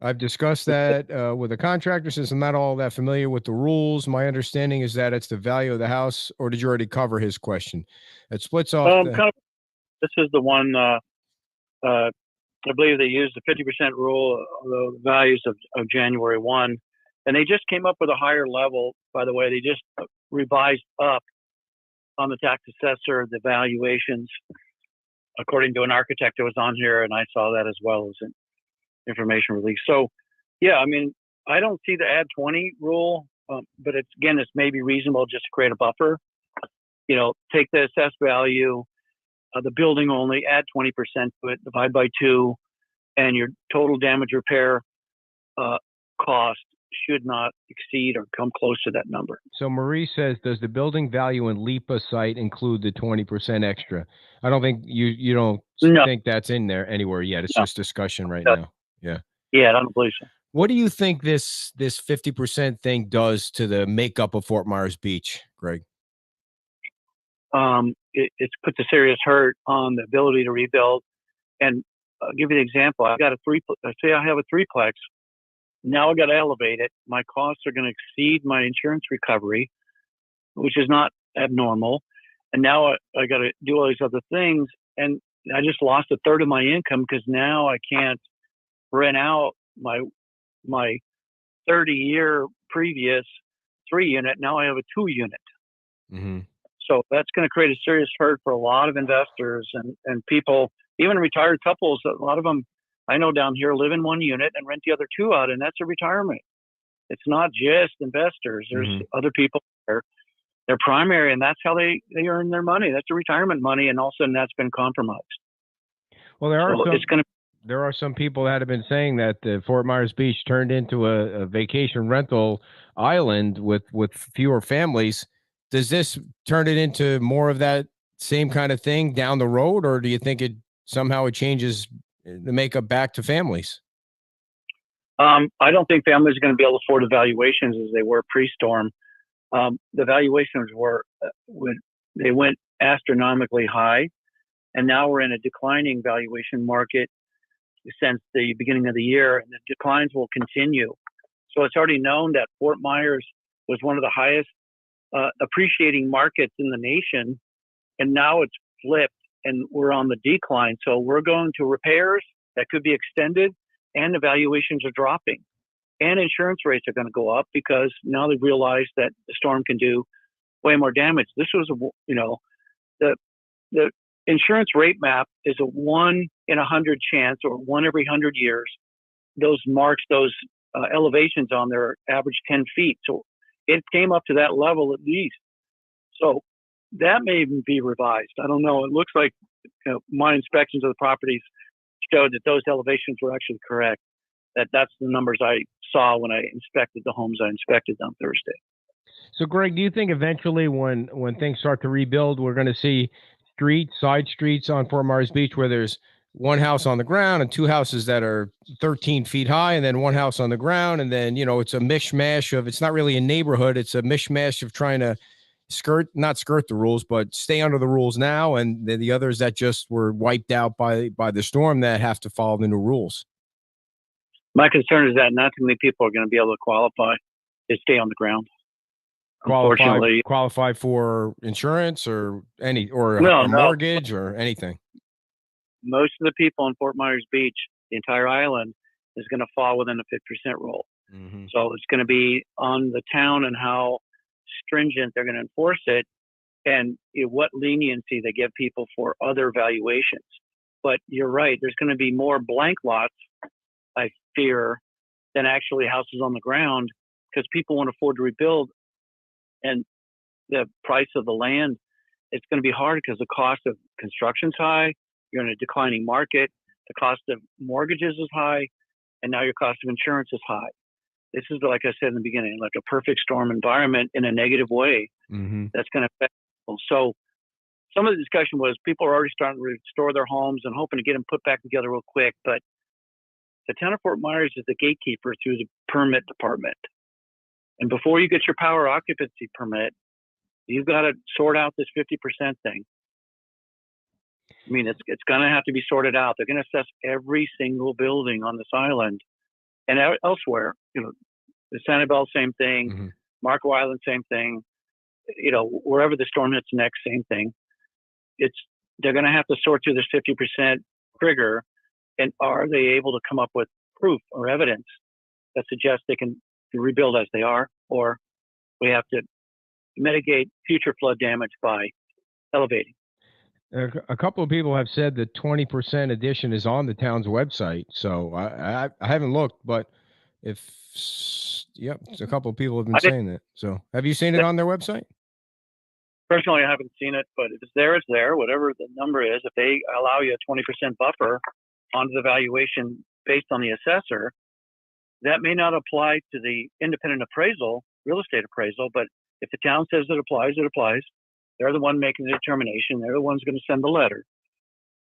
I've discussed that with the contractor, since I'm not all that familiar with the rules. My understanding is that it's the value of the house, or did you already cover his question? It splits off. This is the one, I believe they used the 50% rule of the values of January 1, and they just came up with a higher level, by the way. They just revised up on the tax assessor, the valuations according to an architect that was on here, and I saw that as well as an information release. So, yeah, I mean, I don't see the add 20 rule, but it's maybe reasonable just to create a buffer. You know, take the assessed value of the building only, add 20% to it, divide by 2, and your total damage repair cost should not exceed or come close to that number. So Marie says, does the building value in LIPA site include the 20% extra? I don't think you don't No. think that's in there anywhere yet. It's No. just discussion right No. now. Yeah. Yeah, I don't believe so. What do you think this 50% thing does to the makeup of Fort Myers Beach, Greg? It's put a serious hurt on the ability to rebuild. And I'll give you an example. I got say I have a threeplex. Now I got to elevate it. My costs are going to exceed my insurance recovery, which is not abnormal. And now I got to do all these other things. And I just lost a third of my income because now I can't rent out my 30-year previous 3-unit. Now I have a 2-unit. Mm-hmm. So that's going to create a serious hurt for a lot of investors and people, even retired couples. A lot of them I know down here live in 1 unit and rent the other 2 out, and that's a retirement. It's not just investors. There's other people there. They're primary, and that's how they earn their money. That's a retirement money, and all of a sudden that's been compromised. Well, there are some people that have been saying that Fort Myers Beach turned into a vacation rental island with fewer families. Does this turn it into more of that same kind of thing down the road, or do you think it changes the makeup back to families? I don't think families are going to be able to afford the valuations as they were pre-storm. The valuations they went astronomically high, and now we're in a declining valuation market since the beginning of the year, and the declines will continue. So it's already known that Fort Myers was one of the highest appreciating markets in the nation, and now it's flipped and we're on the decline. So we're going to repairs that could be extended, and the valuations are dropping, and insurance rates are going to go up because now they've realized that the storm can do way more damage. This was, the insurance rate map is a 1 in 100 chance, or 1 every 100 years. Those elevations on there average 10 feet. So it came up to that level at least. So that may even be revised. I don't know. It looks like my inspections of the properties showed that those elevations were actually correct. That's the numbers I saw when I inspected the homes I inspected on Thursday. So, Greg, do you think eventually when things start to rebuild, we're going to see side streets on Fort Myers Beach where there's one house on the ground and 2 houses that are 13 feet high, and then 1 house on the ground, and then it's a mishmash of, it's not really a neighborhood, it's a mishmash of trying to not skirt the rules, but stay under the rules now, and the others that just were wiped out by the storm that have to follow the new rules? My concern is that not too many people are going to be able to qualify to stay on the ground. Qualify for insurance or a mortgage or anything. Most of the people in Fort Myers Beach, the entire island, is going to fall within the 50% rule. Mm-hmm. So it's going to be on the town and how stringent they're going to enforce it, and what leniency they give people for other valuations. But you're right, there's going to be more blank lots, I fear, than actually houses on the ground, because people won't afford to rebuild, and the price of the land, it's going to be hard because the cost of construction's high. You're in a declining market. The cost of mortgages is high, and now your cost of insurance is high. This is, like I said in the beginning, like a perfect storm environment in a negative way. Mm-hmm. That's going to affect people. So some of the discussion was people are already starting to restore their homes and hoping to get them put back together real quick. But the town of Fort Myers is the gatekeeper through the permit department. And before you get your power occupancy permit, you've got to sort out this 50% thing. I mean, it's going to have to be sorted out. They're going to assess every single building on this island and elsewhere. The Sanibel, same thing. Mm-hmm. Marco Island, same thing. Wherever the storm hits next, same thing. They're going to have to sort through this 50% trigger, and are they able to come up with proof or evidence that suggests they can rebuild as they are, or we have to mitigate future flood damage by elevating. A couple of people have said the 20% edition is on the town's website. So I haven't looked, but yep, a couple of people have been I did, saying that. So have you seen it on their website? personally, I haven't seen it, but if it's there, it's there. Whatever the number is, if they allow you a 20% buffer onto the valuation based on the assessor, that may not apply to the independent appraisal, real estate appraisal, but if the town says it applies, it applies. They're the one making the determination. They're the ones going to send the letter.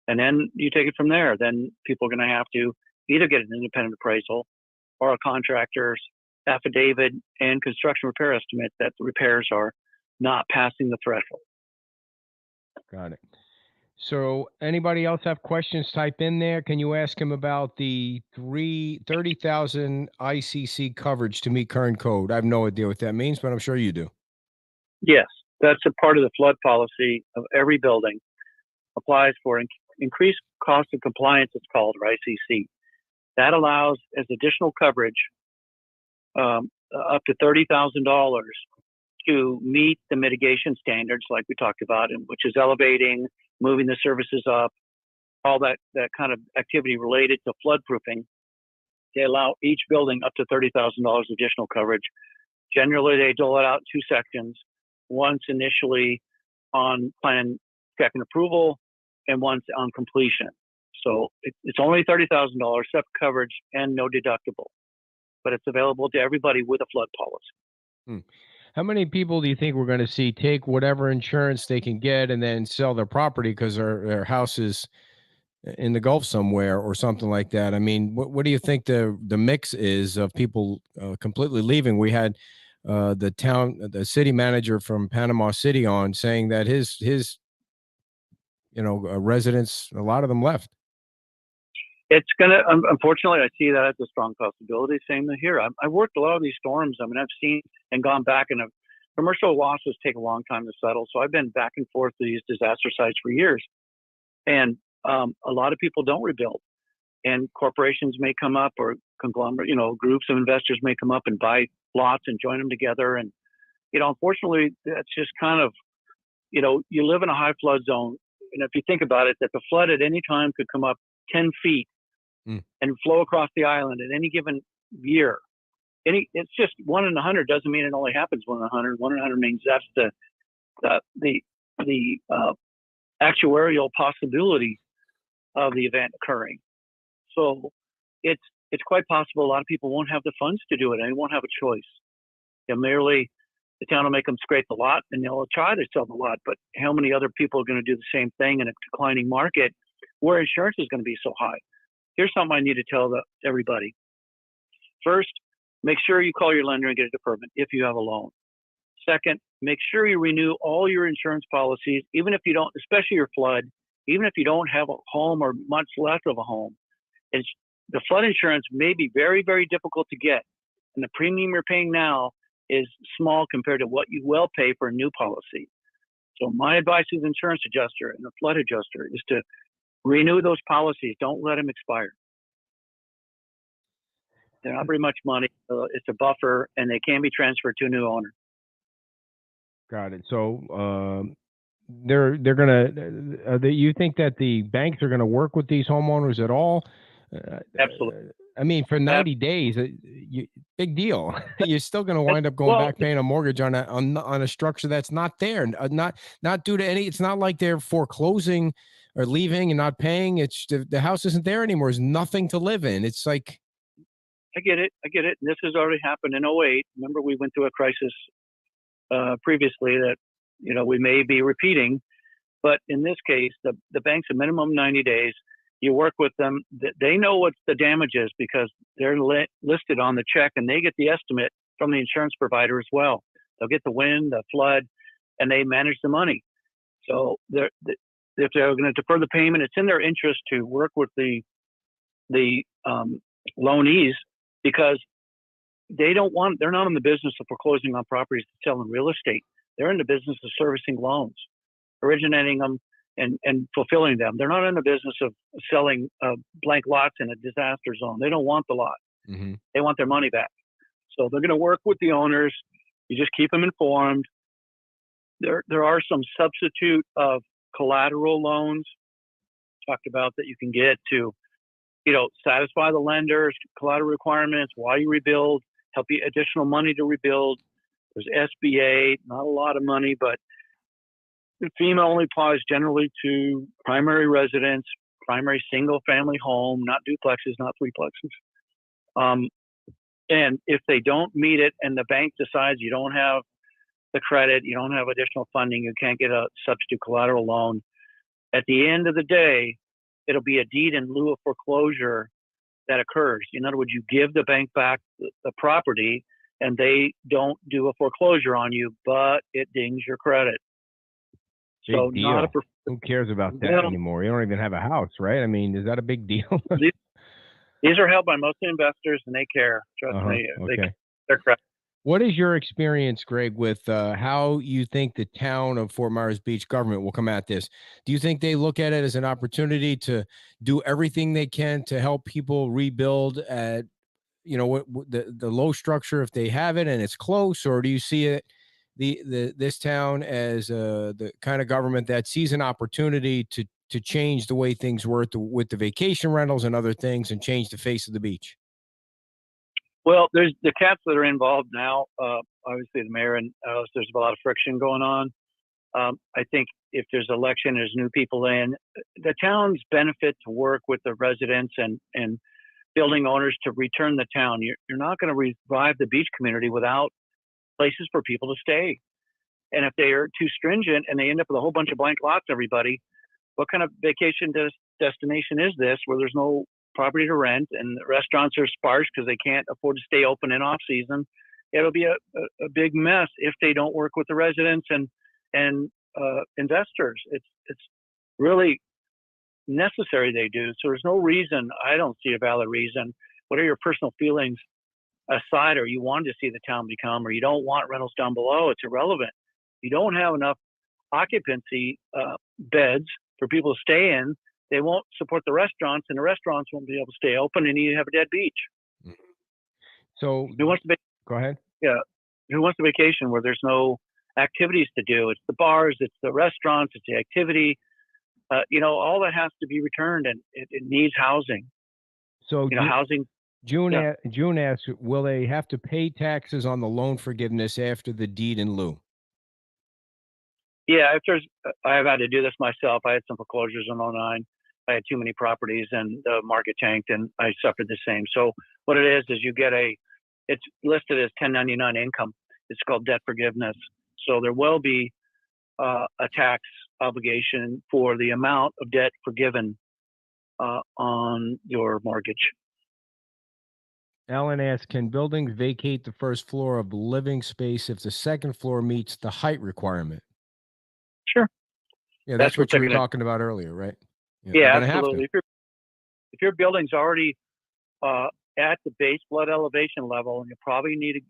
And then you take it from there. Then people are going to have to either get an independent appraisal or a contractor's affidavit and construction repair estimate that the repairs are not passing the threshold. Got it. So anybody else have questions? Type in there. Can you ask him about the 30,000 ICC coverage to meet current code? I have no idea what that means, but I'm sure you do. Yes, that's a part of the flood policy of every building. Applies for increased cost of compliance, it's called, or ICC. That allows as additional coverage up to $30,000 to meet the mitigation standards like we talked about, and which is elevating, moving the services up, all that kind of activity related to floodproofing. They allow each building up to $30,000 additional coverage. Generally, they dole it out in two sections, once initially on plan check and approval and once on completion. So it's only $30,000 SEP coverage and no deductible, but it's available to everybody with a flood policy. How many people do you think we're going to see take whatever insurance they can get and then sell their property because their house is in the Gulf somewhere or something like that? I mean, what do you think the mix is of people completely leaving? We had the city manager from Panama City on saying that his residents, a lot of them left. It's going to, unfortunately, I see that as a strong possibility. Same here. I've worked a lot of these storms. I mean, I've seen and gone back, and commercial losses take a long time to settle. So I've been back and forth to these disaster sites for years. And a lot of people don't rebuild. And corporations may come up, or conglomerate, groups of investors may come up and buy lots and join them together. And, unfortunately, that's just kind of, you live in a high flood zone. And if you think about it, that the flood at any time could come up 10 feet and flow across the island at any given year. It's just 1 in 100 doesn't mean it only happens 1 in 100. 1 in 100 means that's the actuarial possibility of the event occurring. So it's quite possible a lot of people won't have the funds to do it, and they won't have a choice. The town will make them scrape the lot, and they'll try to sell the lot. But how many other people are going to do the same thing in a declining market where insurance is going to be so high? Here's something I need to tell everybody. First, make sure you call your lender and get a deferment if you have a loan. Second, make sure you renew all your insurance policies, even if you don't, especially your flood, even if you don't have a home or much left of a home. The flood insurance may be very, very difficult to get, and the premium you're paying now is small compared to what you will pay for a new policy. So my advice as an insurance adjuster and a flood adjuster is to renew those policies. Don't let them expire. They're not very much money. It's a buffer, and they can be transferred to a new owner. Got it. So they're gonna. You think that the banks are going to work with these homeowners at all? Absolutely. I mean, for 90 days, big deal. You're still going to wind up going back paying a mortgage on a structure that's not there, not due to any. It's not like they're foreclosing or leaving and not paying. It's the house isn't there anymore. There's nothing to live in. It's like. I get it. And this has already happened in 2008. Remember, we went through a crisis previously that, we may be repeating. But in this case, the bank's a minimum 90 days. You work with them. They know what the damage is because they're listed on the check, and they get the estimate from the insurance provider as well. They'll get the wind, the flood, and they manage the money. So if they're going to defer the payment, it's in their interest to work with the loanees, because they're not in the business of foreclosing on properties to sell in real estate. They're in the business of servicing loans, originating them and fulfilling them. They're not in the business of selling blank lots in a disaster zone. They don't want the lot. Mm-hmm. They want their money back. So they're going to work with the owners. You just keep them informed. There are some substitute of collateral loans. Talked about that you can get to, satisfy the lender's collateral requirements while you rebuild, help you additional money to rebuild. There's SBA, not a lot of money, but FEMA only applies generally to primary residence, primary single-family home, not duplexes, not threeplexes. And if they don't meet it and the bank decides you don't have the credit, you don't have additional funding, you can't get a substitute collateral loan, at the end of the day, it'll be a deed in lieu of foreclosure that occurs. In other words, you give the bank back the property and they don't do a foreclosure on you, but it dings your credit. Big So deal. Who cares about that anymore? You don't even have a house, right? I mean, is that a big deal? These are held by mostly investors, and they care. Trust me. Okay. They're correct. What is your experience, Greg, with how you think the town of Fort Myers Beach government will come at this? Do you think they look at it as an opportunity to do everything they can to help people rebuild at, the low structure if they have it and it's close, or do you see it this town as the kind of government that sees an opportunity to change the way things were with the vacation rentals and other things and change the face of the beach? Well, there's the cats that are involved now. Obviously, the mayor and there's a lot of friction going on. I think if there's election, there's new people in. The town's benefit to work with the residents and building owners to return the town. You're not going to revive the beach community without places for people to stay. And if they are too stringent and they end up with a whole bunch of blank lots, everybody, what kind of vacation destination is this where there's no property to rent and the restaurants are sparse because they can't afford to stay open in off season? It'll be a big mess if they don't work with the residents and investors. It's really necessary they do. So there's no reason, I don't see a valid reason. What are your personal feelings aside, or you want to see the town become, or you don't want rentals down below? It's irrelevant. You don't have enough occupancy beds for people to stay in. They won't support the restaurants, and the restaurants won't be able to stay open, and you have a dead beach. So who wants to go ahead? Yeah, who wants to vacation where there's no activities to do? It's the bars, it's the restaurants, it's the activity. All that has to be returned, and it needs housing. So housing. June asks, will they have to pay taxes on the loan forgiveness after the deed in lieu? Yeah, I have had to do this myself. I had some foreclosures in 2009. I had too many properties and the market tanked, and I suffered the same. So what it is you get it's listed as 1099 income. It's called debt forgiveness. So there will be a tax obligation for the amount of debt forgiven on your mortgage. Alan asks, can buildings vacate the first floor of living space if the second floor meets the height requirement? Sure. Yeah, that's what you were talking about earlier, right? Yeah, absolutely. If your building's already at the base flood elevation level, and you probably need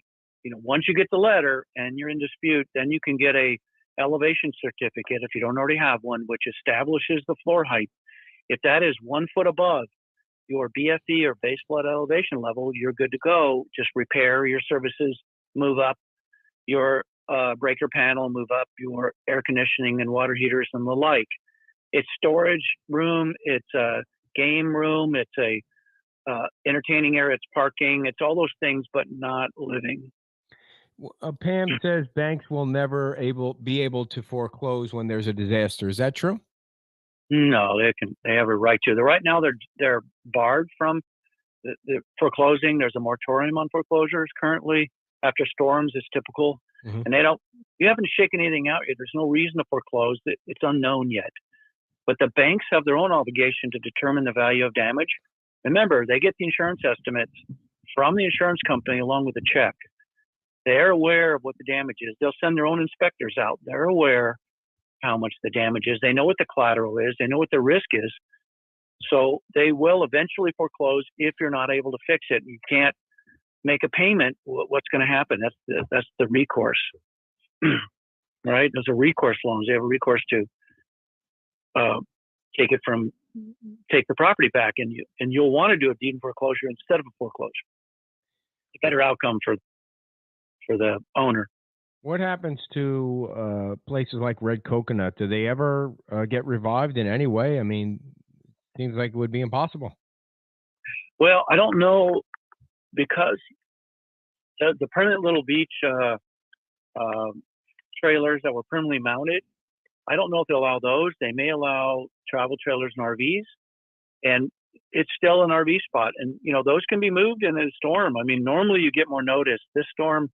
once you get the letter and you're in dispute, then you can get a elevation certificate if you don't already have one, which establishes the floor height. If that is 1 foot above your BFE or base flood elevation level, you're good to go. Just repair your services, move up your breaker panel, move up your air conditioning and water heaters and the like. It's storage room, it's a game room, it's a entertaining area, it's parking, it's all those things, but not living. Pam says banks will never be able to foreclose when there's a disaster. Is that true? No, they have a right to. Right now they're barred from the foreclosing. There's a moratorium on foreclosures currently after storms. It's typical. Mm-hmm. And you haven't shaken anything out yet. There's no reason to foreclose. It's unknown yet. But the banks have their own obligation to determine the value of damage. Remember, they get the insurance estimates from the insurance company along with the check. They're aware of what the damage is. They'll send their own inspectors out. They're aware how much the damage is. They know what the collateral is. They know what the risk is. So they will eventually foreclose if you're not able to fix it. You can't make a payment. What's going to happen? That's the recourse, right? Those are recourse loans. They have a recourse to take the property back, and you'll want to do a deed in foreclosure instead of a foreclosure. A better outcome for the owner. What happens to places like Red Coconut? Do they ever get revived in any way? I mean, seems like it would be impossible. Well, I don't know because the permanent little beach trailers that were permanently mounted, I don't know if they'll allow those. They may allow travel trailers and RVs, and it's still an RV spot. And, those can be moved in a storm. I mean, normally you get more notice. This storm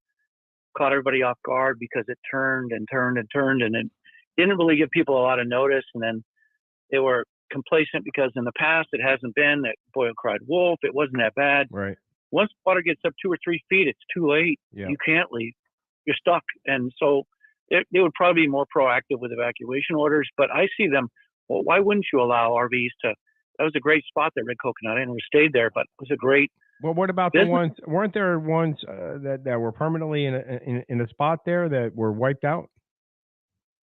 caught everybody off guard because it turned and turned and turned, and it didn't really give people a lot of notice. And then they were complacent because in the past it hasn't been that Boyle cried wolf. It wasn't that bad. Right. Once water gets up 2 or 3 feet, it's too late. Yeah. You can't leave. You're stuck. And so they would probably be more proactive with evacuation orders. But I see them. Well, why wouldn't you allow RVs to? That was a great spot there, Red Coconut. I never stayed there, but it was a great. Well, what about the ones? Weren't there ones that were permanently in a spot there that were wiped out?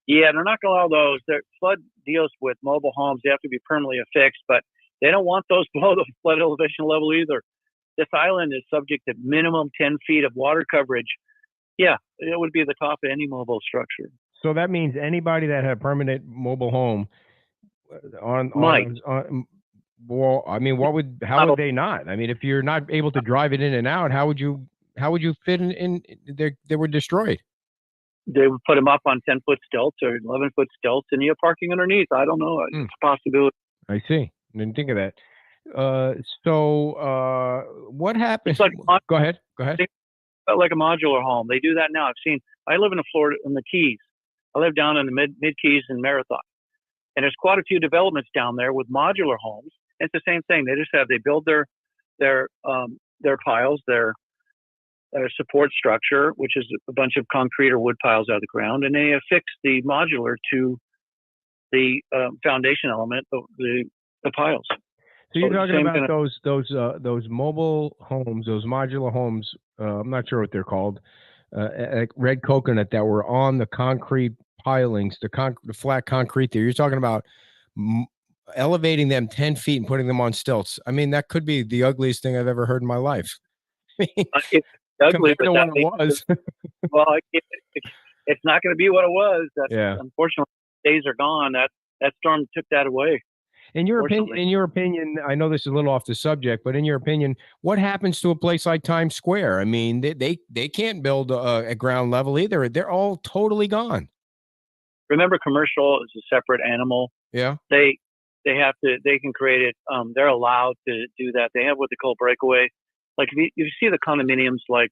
Yeah, they're not going to allow those. Their flood deals with mobile homes. They have to be permanently affixed, but they don't want those below the flood elevation level either. This island is subject to minimum 10 feet of water coverage. Yeah, it would be the top of any mobile structure. So that means anybody that had a permanent mobile home well, I mean, how would they not? I mean, if you're not able to drive it in and out, how would you fit in they were destroyed? They would put them up on 10-foot stilts or 11-foot stilts, and you have parking underneath. I don't know. It's a possibility. I see. I didn't think of that. So what happens? Go ahead. Like a modular home. They do that now. I live in Florida, in the Keys. I live down in the mid Keys in Marathon. And there's quite a few developments down there with modular homes. It's the same thing. They build their piles, their support structure, which is a bunch of concrete or wood piles out of the ground, and they affix the modular to the foundation element of the piles. So you're talking about those mobile homes, those modular homes. I'm not sure what they're called. Like Red Coconut that were on the concrete pilings, the flat concrete there. You're talking about elevating them 10 feet and putting them on stilts. I mean, that could be the ugliest thing I've ever heard in my life. It's ugly, but what it was. Well, it's not going to be what it was. Unfortunately, days are gone. That storm took that away. In your opinion, I know this is a little off the subject, but in your opinion, what happens to a place like Times Square? I mean, they can't build at ground level either. They're all totally gone. Remember, commercial is a separate animal. Yeah. They can create it. They're allowed to do that. They have what they call breakaway. Like if you see the condominiums, like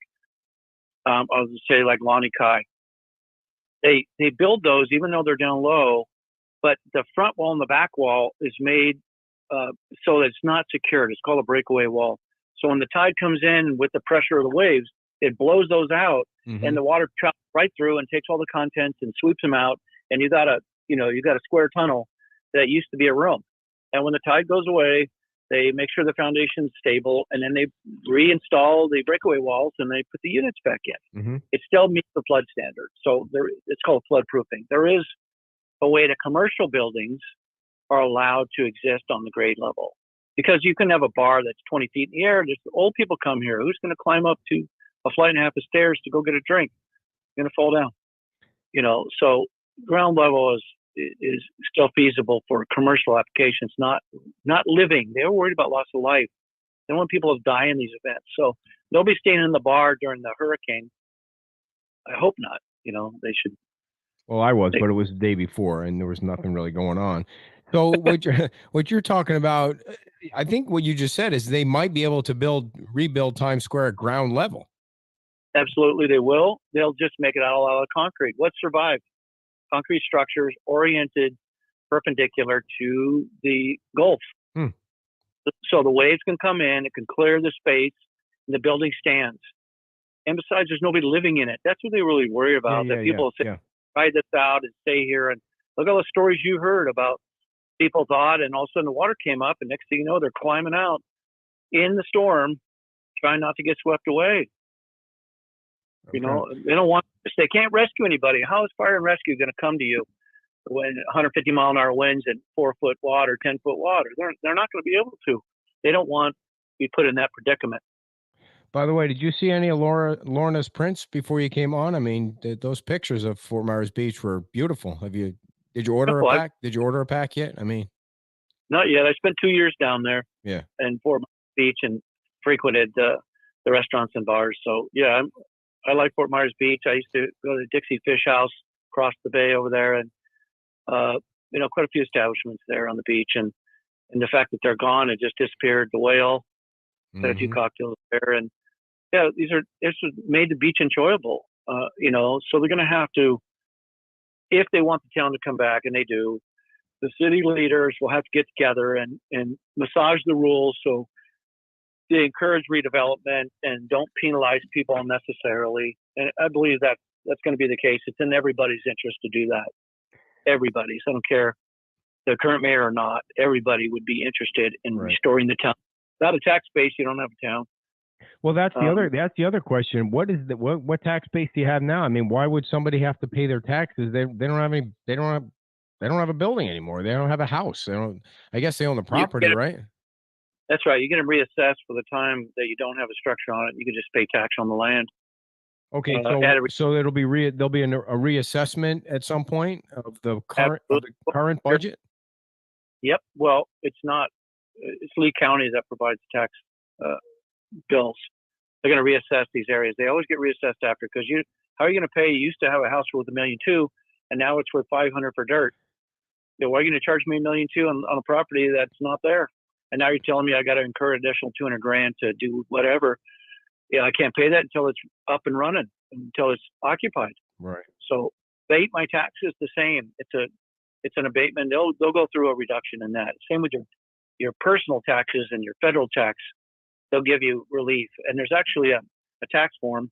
I'll just say like Lani Kai, they build those even though they're down low, but the front wall and the back wall is made so that it's not secured. It's called a breakaway wall. So when the tide comes in with the pressure of the waves, it blows those out, and the water travels right through and takes all the contents and sweeps them out. And you got a square tunnel that used to be a room. And when the tide goes away, they make sure the foundation's stable, and then they reinstall the breakaway walls and they put the units back in. It still meets the flood standard. So it's called flood proofing. There is a way that commercial buildings are allowed to exist on the grade level, because you can have a bar that's 20 feet in the air. Just old people come here. Who's going to climb up to a flight and a half of stairs to go get a drink? You're going to fall down. So ground level is still feasible for commercial applications, not living. They were worried about loss of life. They don't want people to die in these events. So nobody's staying in the bar during the hurricane. I hope not. They should. Well, I was, but it was the day before, and there was nothing really going on. So what you're talking about, I think what you just said is they might be able to rebuild Times Square at ground level. Absolutely, they will. They'll just make it all out of concrete. What survived? Concrete structures oriented perpendicular to the Gulf. So the waves can come in, it can clear the space, and the building stands. And besides, there's nobody living in it. That's what they really worry about. People say, ride this out and stay here. And look at all the stories you heard about people thought, and all of a sudden the water came up, and next thing you know, they're climbing out in the storm, trying not to get swept away. Okay. They don't want this. They can't rescue anybody. How is fire and rescue going to come to you when 150 mile an hour winds and 4-foot water, 10-foot water? They're not going to be able to. They don't want to be put in that predicament. By the way, did you see any of Lorna's prints before you came on? I mean, those pictures of Fort Myers Beach were beautiful. Did you order a Well, pack? Did you order a pack yet? I mean, not yet. I spent 2 years down there yeah. in Fort Myers Beach and frequented the restaurants and bars. So yeah, I like Fort Myers Beach. I used to go to Dixie Fish House across the bay over there, and quite a few establishments there on the beach. And the fact that they're gone, it just disappeared. The Whale, had a few cocktails there, and yeah, this made the beach enjoyable. So they're going to have to, if they want the town to come back, and they do, the city leaders will have to get together and massage the rules so they encourage redevelopment and don't penalize people unnecessarily. And I believe that's going to be the case. It's in everybody's interest to do that. Everybody's. I don't care the current mayor or not. Everybody would be interested in restoring the town. Without a tax base, you don't have a town. Well, that's the other question. What tax base do you have now? I mean, why would somebody have to pay their taxes? They don't have a building anymore. They don't have a house. I guess they own the property, right? That's right. You get them reassessed for the time that you don't have a structure on it. You can just pay tax on the land. Okay, so there'll be a reassessment at some point of the current budget. Yep. Well, it's not. It's Lee County that provides tax bills. They're going to reassess these areas. They always get reassessed after, because how are you going to pay? You used to have a house worth $1.2 million, and now it's worth $500,000 for dirt. Why are you going to charge me $1.2 million on a property that's not there? And now you're telling me I got to incur an additional $200,000 to do whatever. Yeah, I can't pay that until it's up and running, until it's occupied. Right. So they eat my taxes the same. It's an abatement. They'll go through a reduction in that. Same with your personal taxes and your federal tax. They'll give you relief. And there's actually a tax form.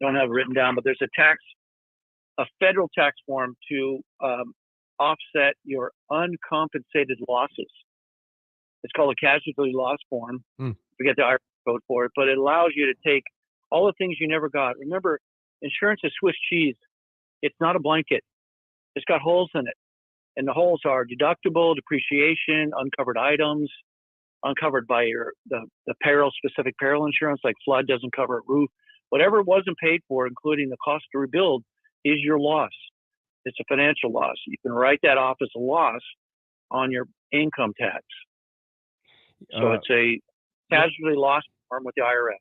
Don't have it written down, but there's a federal tax form to offset your uncompensated losses. It's called a casualty loss form. Forget the Irish code for it, but it allows you to take all the things you never got. Remember, insurance is Swiss cheese. It's not a blanket. It's got holes in it. And the holes are deductible, depreciation, uncovered items, uncovered by the specific peril insurance, like flood doesn't cover a roof. Whatever wasn't paid for, including the cost to rebuild, is your loss. It's a financial loss. You can write that off as a loss on your income tax. So it's a casualty loss form with the IRS.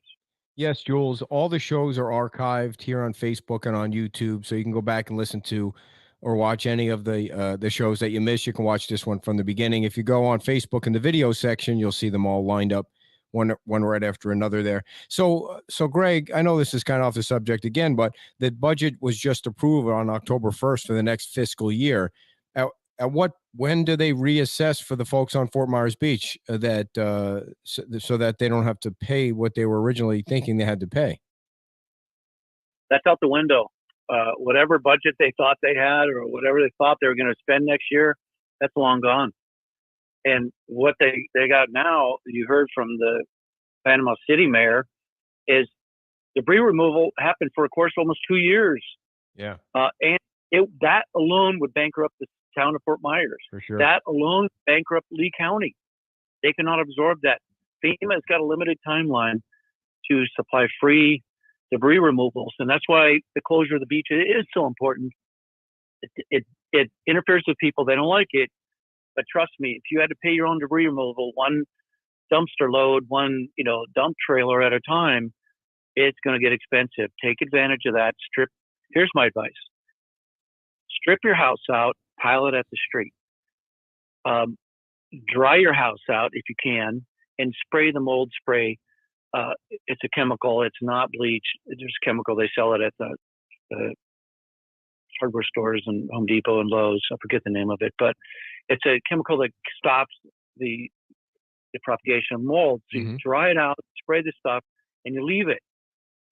Yes, Jules. All the shows are archived here on Facebook and on YouTube, so you can go back and listen to or watch any of the shows that you missed. You can watch this one from the beginning. If you go on Facebook in the video section, you'll see them all lined up, one right after another there. So Greg, I know this is kind of off the subject again, but the budget was just approved on October 1st for the next fiscal year. When do they reassess for the folks on Fort Myers Beach so that they don't have to pay what they were originally thinking they had to pay? That's out the window. Whatever budget they thought they had, or whatever they thought they were going to spend next year, that's long gone. And what they got now, you heard from the Panama City mayor, is debris removal happened for, of course, almost 2 years. Yeah. And that alone would bankrupt the town of Fort Myers. For sure. That alone bankrupt Lee County. They cannot absorb that. FEMA has got a limited timeline to supply free debris removals, and that's why the closure of the beach is so important. It interferes with people. They don't like it, but trust me, if you had to pay your own debris removal, one dumpster load, one dump trailer at a time, it's going to get expensive. Take advantage of that. Here's my advice: strip your house out, pile it at the street. Dry your house out if you can, and spray the mold spray. It's a chemical. It's not bleach. It's just a chemical. They sell it at the hardware stores and Home Depot and Lowe's. I forget the name of it, but it's a chemical that stops the propagation of mold. So you dry it out, spray the stuff, and you leave it.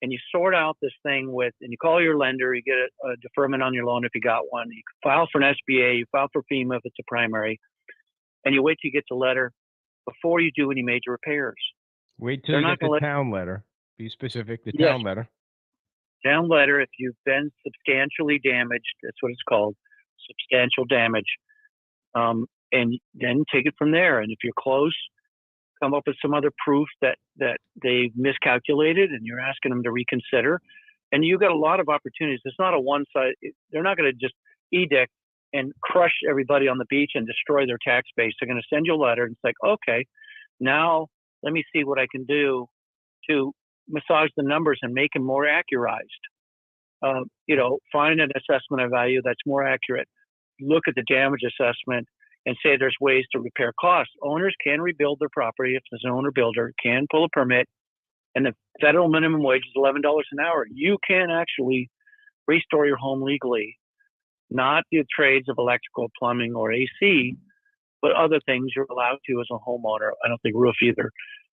And you sort out this thing and you call your lender, you get a deferment on your loan if you got one. You file for an SBA, you file for FEMA if it's a primary, and you wait till you get the letter before you do any major repairs. Wait till you get the town letter. Be specific, the town letter. Town letter, if you've been substantially damaged, that's what it's called, substantial damage. And then take it from there. And if you're close, come up with some other proof that they've miscalculated, and you're asking them to reconsider. And you got a lot of opportunities. It's not a one side. They're not going to just edict and crush everybody on the beach and destroy their tax base. They're going to send you a letter, and it's like, okay, now let me see what I can do to massage the numbers and make them more accurized. Find an assessment of value that's more accurate. Look at the damage assessment and say there's ways to repair costs. Owners can rebuild their property if there's an owner builder, can pull a permit, and the federal minimum wage is $11 an hour. You can actually restore your home legally, not the trades of electrical, plumbing, or AC, but other things you're allowed to as a homeowner. I don't think roof either.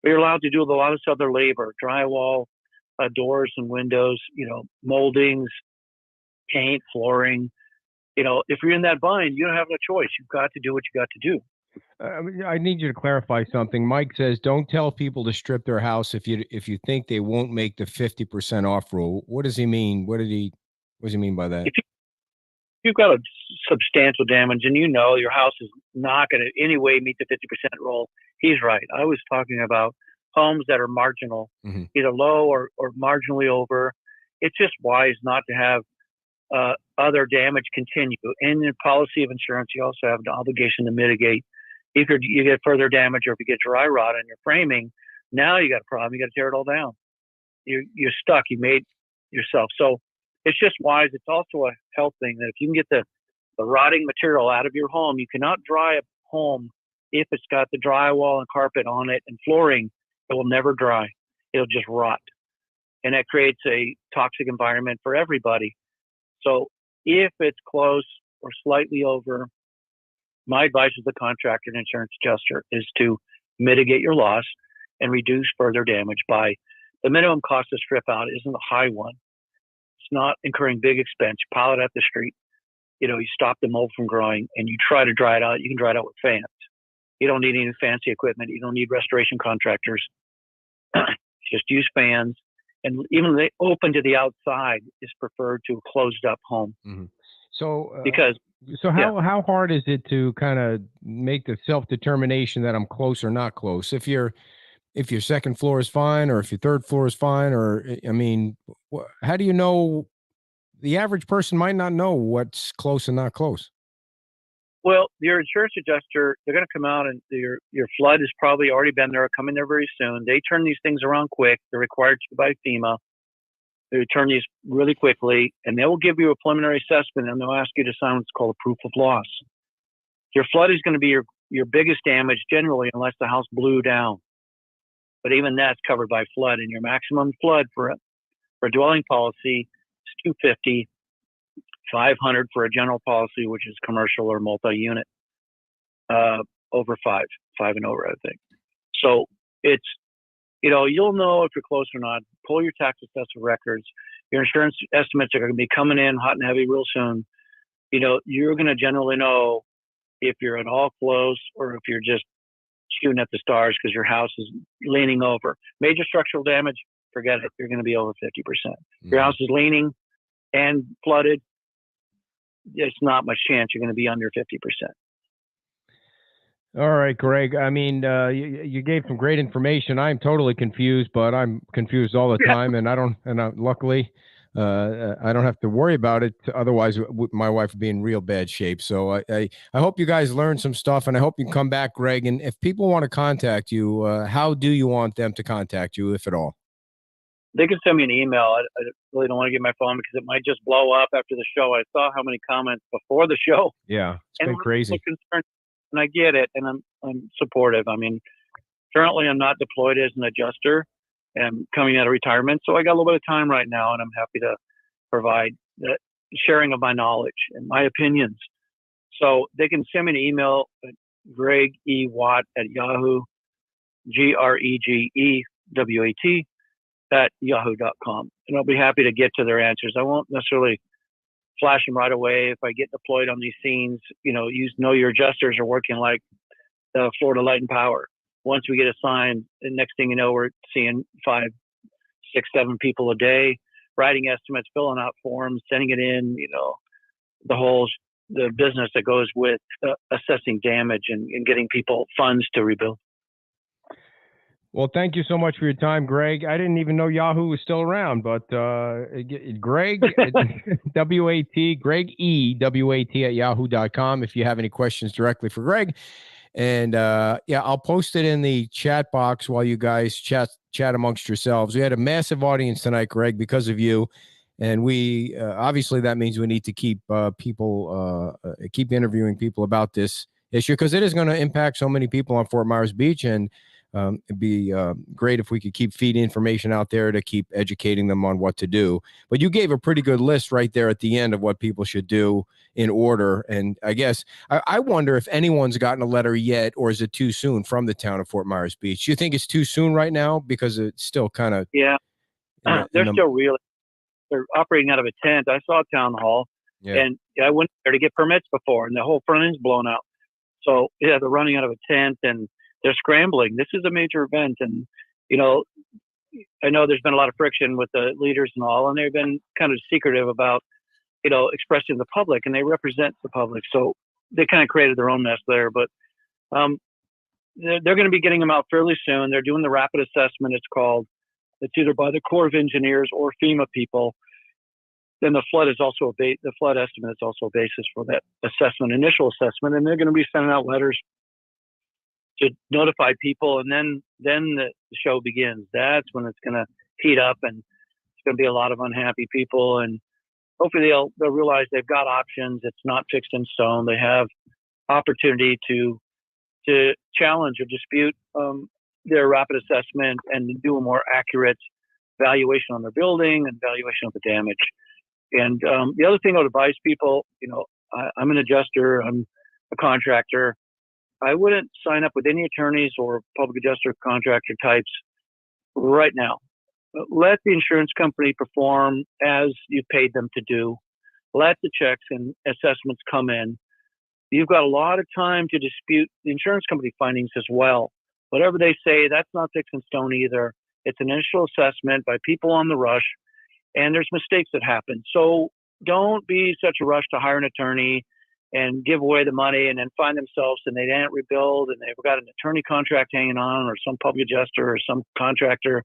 But you're allowed to do a lot of other labor, drywall, doors and windows, moldings, paint, flooring. If you're in that bind, you don't have no choice. You've got to do what you got to do. I need you to clarify something. Mike says, don't tell people to strip their house if you think they won't make the 50% off rule. What does he mean? What does he mean by that? If you've got a substantial damage and your house is not going to in any way meet the 50% rule, he's right. I was talking about homes that are marginal, either low or marginally over. It's just wise not to have other damage continue. In the policy of insurance, you also have the obligation to mitigate. If you get further damage, or if you get dry rot in your framing, now you got a problem. You got to tear it all down. You're stuck. You made yourself. So it's just wise. It's also a health thing that if you can get the rotting material out of your home, you cannot dry a home if it's got the drywall and carpet on it and flooring. It will never dry. It'll just rot. And that creates a toxic environment for everybody. So if it's close or slightly over, my advice as the contractor and insurance adjuster is to mitigate your loss and reduce further damage by the minimum cost to strip out isn't a high one. It's not incurring big expense. You pile it at the street. You stop the mold from growing and you try to dry it out. You can dry it out with fans. You don't need any fancy equipment. You don't need restoration contractors. Just use fans. And even the open to the outside is preferred to a closed up home. Mm-hmm. So how hard is it to kind of make the self-determination that I'm close or not close? If your second floor is fine, or if your third floor is fine, or how do you know? The average person might not know what's close and not close. Well, your insurance adjuster, they're going to come out and your flood has probably already been there, coming there very soon. They turn these things around quick. They're required to by FEMA. They turn these really quickly, and they will give you a preliminary assessment, and they'll ask you to sign what's called a proof of loss. Your flood is going to be your biggest damage generally, unless the house blew down. But even that's covered by flood, and your maximum flood for a dwelling policy is $250. $500 for a general policy, which is commercial or multi-unit, over five and over, I think. So it's, you'll know if you're close or not. Pull your tax assessor records. Your insurance estimates are going to be coming in hot and heavy real soon. You're going to generally know if you're at all close or if you're just shooting at the stars because your house is leaning over. Major structural damage, forget it. You're going to be over 50%. Your house is leaning and flooded, there's not much chance you're going to be under 50%. All right, Greg. I mean, you gave some great information. I'm totally confused, but I'm confused all the time, and luckily, I don't have to worry about it. Otherwise, my wife would be in real bad shape. So I hope you guys learned some stuff, and I hope you come back, Greg. And if people want to contact you, how do you want them to contact you, if at all? They can send me an email. I really don't want to get my phone because it might just blow up after the show. I saw how many comments before the show. Yeah, it's been crazy. Concerned, and I get it, and I'm supportive. I mean, currently I'm not deployed as an adjuster. I'm coming out of retirement, so I got a little bit of time right now, and I'm happy to provide the sharing of my knowledge and my opinions. So they can send me an email at Greg E. Watt at Yahoo, GREGEWAT at yahoo.com. And I'll be happy to get to their answers. I won't necessarily flash them right away. If I get deployed on these scenes, your adjusters are working like Florida Light and Power. Once we get assigned, the next thing you know, we're seeing 5, 6, 7 people a day, writing estimates, filling out forms, sending it in, the business that goes with assessing damage and getting people funds to rebuild. Well, thank you so much for your time, Greg. I didn't even know Yahoo was still around, but Greg, W-A-T, Greg E, W-A-T at yahoo.com if you have any questions directly for Greg. And yeah, I'll post it in the chat box while you guys chat amongst yourselves. We had a massive audience tonight, Greg, because of you. And we obviously that means we need to keep keep interviewing people about this issue because it is going to impact so many people on Fort Myers Beach. And it'd be great if we could keep feeding information out there to keep educating them on what to do. But you gave a pretty good list right there at the end of what people should do in order. And I guess I wonder if anyone's gotten a letter yet, or is it too soon from the town of Fort Myers Beach? Do you think it's too soon right now because it's still kind of they're still real. They're operating out of a tent. I saw town hall, and I went there to get permits before, and the whole front end's blown out. So yeah, they're running out of a tent and they're scrambling. This is a major event, and I know there's been a lot of friction with the leaders and all, and they've been kind of secretive about expressing the public, and they represent the public, so they kind of created their own mess there. But they're going to be getting them out fairly soon. They're doing the rapid assessment. It's called. It's either by the Corps of Engineers or FEMA people. Then the flood is also the flood estimate is also a basis for that initial assessment, and they're going to be sending out letters to notify people, and then the show begins. That's when it's going to heat up, and it's going to be a lot of unhappy people, and hopefully they'll realize they've got options. It's not fixed in stone. They have opportunity to challenge or dispute their rapid assessment and do a more accurate valuation on their building and valuation of the damage. And the other thing I would advise people, I'm an adjuster, I'm a contractor. I wouldn't sign up with any attorneys or public adjuster contractor types right now. Let the insurance company perform as you paid them to do. Let the checks and assessments come in. You've got a lot of time to dispute the insurance company findings as well. Whatever they say, that's not fixed in stone either. It's an initial assessment by people on the rush, and there's mistakes that happen. So don't be such a rush to hire an attorney and give away the money and then find themselves and they didn't rebuild and they've got an attorney contract hanging on, or some public adjuster or some contractor.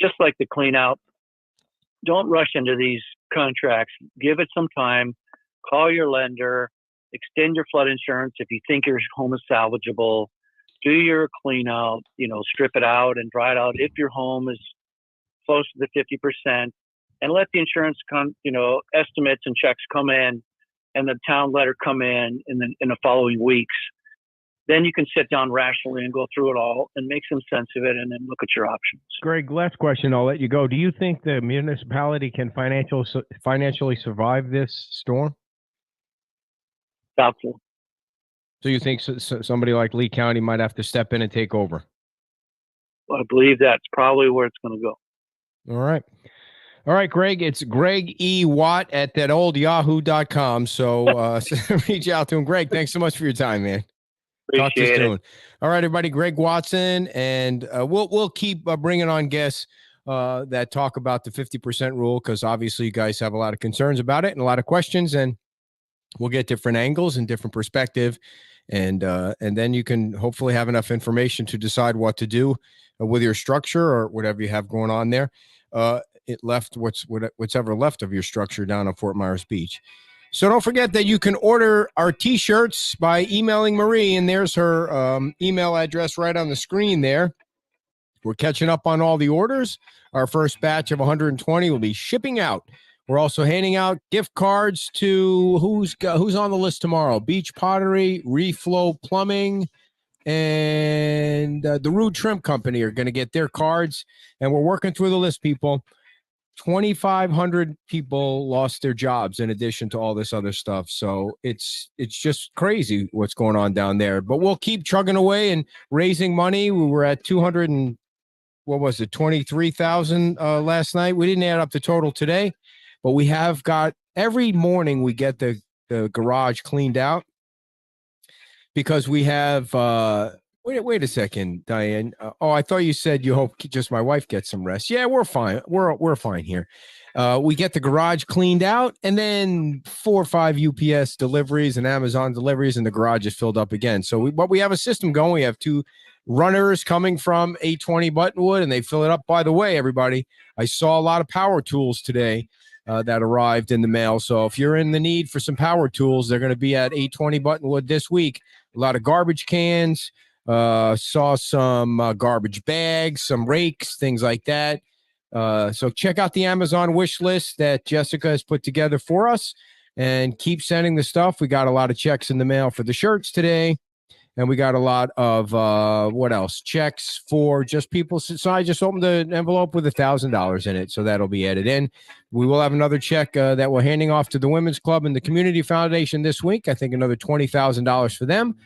Just like the clean out, don't rush into these contracts. Give it some time. Call your lender. Extend your flood insurance if you think your home is salvageable. Do your clean out, strip it out and dry it out if your home is close to the 50%, and let the insurance estimates and checks come in and the town letter come in the following weeks. Then you can sit down rationally and go through it all and make some sense of it and then look at your options. Greg, last question, I'll let you go. Do you think the municipality can financially survive this storm? Doubtful. So you think somebody like Lee County might have to step in and take over? Well, I believe that's probably where it's going to go. All right, Greg. It's Greg E. Watt at that old yahoo.com. So reach out to him. Greg, thanks so much for your time, man. Appreciate Talk to you it. soon. All right, everybody. Greg Watson, and we'll keep bringing on guests that talk about the 50% rule, because obviously you guys have a lot of concerns about it and a lot of questions, and we'll get different angles and different perspective, and then you can hopefully have enough information to decide what to do with your structure or whatever you have going on there. What's ever left of your structure down on Fort Myers Beach. So don't forget that you can order our T-shirts by emailing Marie, and there's her email address right on the screen there. We're catching up on all the orders. Our first batch of 120 will be shipping out. We're also handing out gift cards to who's on the list tomorrow: Beach Pottery, Reflow Plumbing, and the Rude Trim Company are going to get their cards. And we're working through the list, people. 2,500 people lost their jobs in addition to all this other stuff. So it's just crazy what's going on down there. But we'll keep chugging away and raising money. We were at 23,000 last night. We didn't add up the total today, but we have got every morning we get the garage cleaned out, because we have wait a second, Diane. I thought you said you hope just my wife gets some rest. Yeah, we're fine. We're fine here. We get the garage cleaned out, and then 4 or 5 UPS deliveries and Amazon deliveries, and the garage is filled up again. So we have a system going. We have 2 runners coming from 820 Buttonwood, and they fill it up. By the way, everybody, I saw a lot of power tools today that arrived in the mail. So if you're in the need for some power tools, they're going to be at 820 Buttonwood this week. A lot of garbage cans, saw some garbage bags, some rakes, things like that. So check out the Amazon wish list that Jessica has put together for us, and keep sending the stuff. We got a lot of checks in the mail for the shirts today. And we got a lot of, what else? Checks for just people. So I just opened an envelope with $1,000 in it. So that'll be added in. We will have another check that we're handing off to the Women's Club and the Community Foundation this week. I think another $20,000 for them.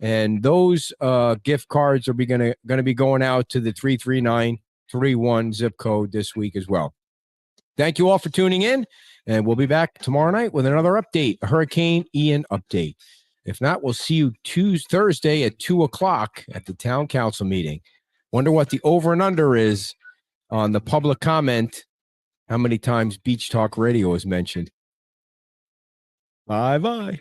And those gift cards are going to be going out to the 33931 zip code this week as well. Thank you all for tuning in. And we'll be back tomorrow night with another update, a Hurricane Ian update. If not, we'll see you Thursday at 2:00 at the town council meeting. Wonder what the over and under is on the public comment. How many times Beach Talk Radio is mentioned? Bye-bye.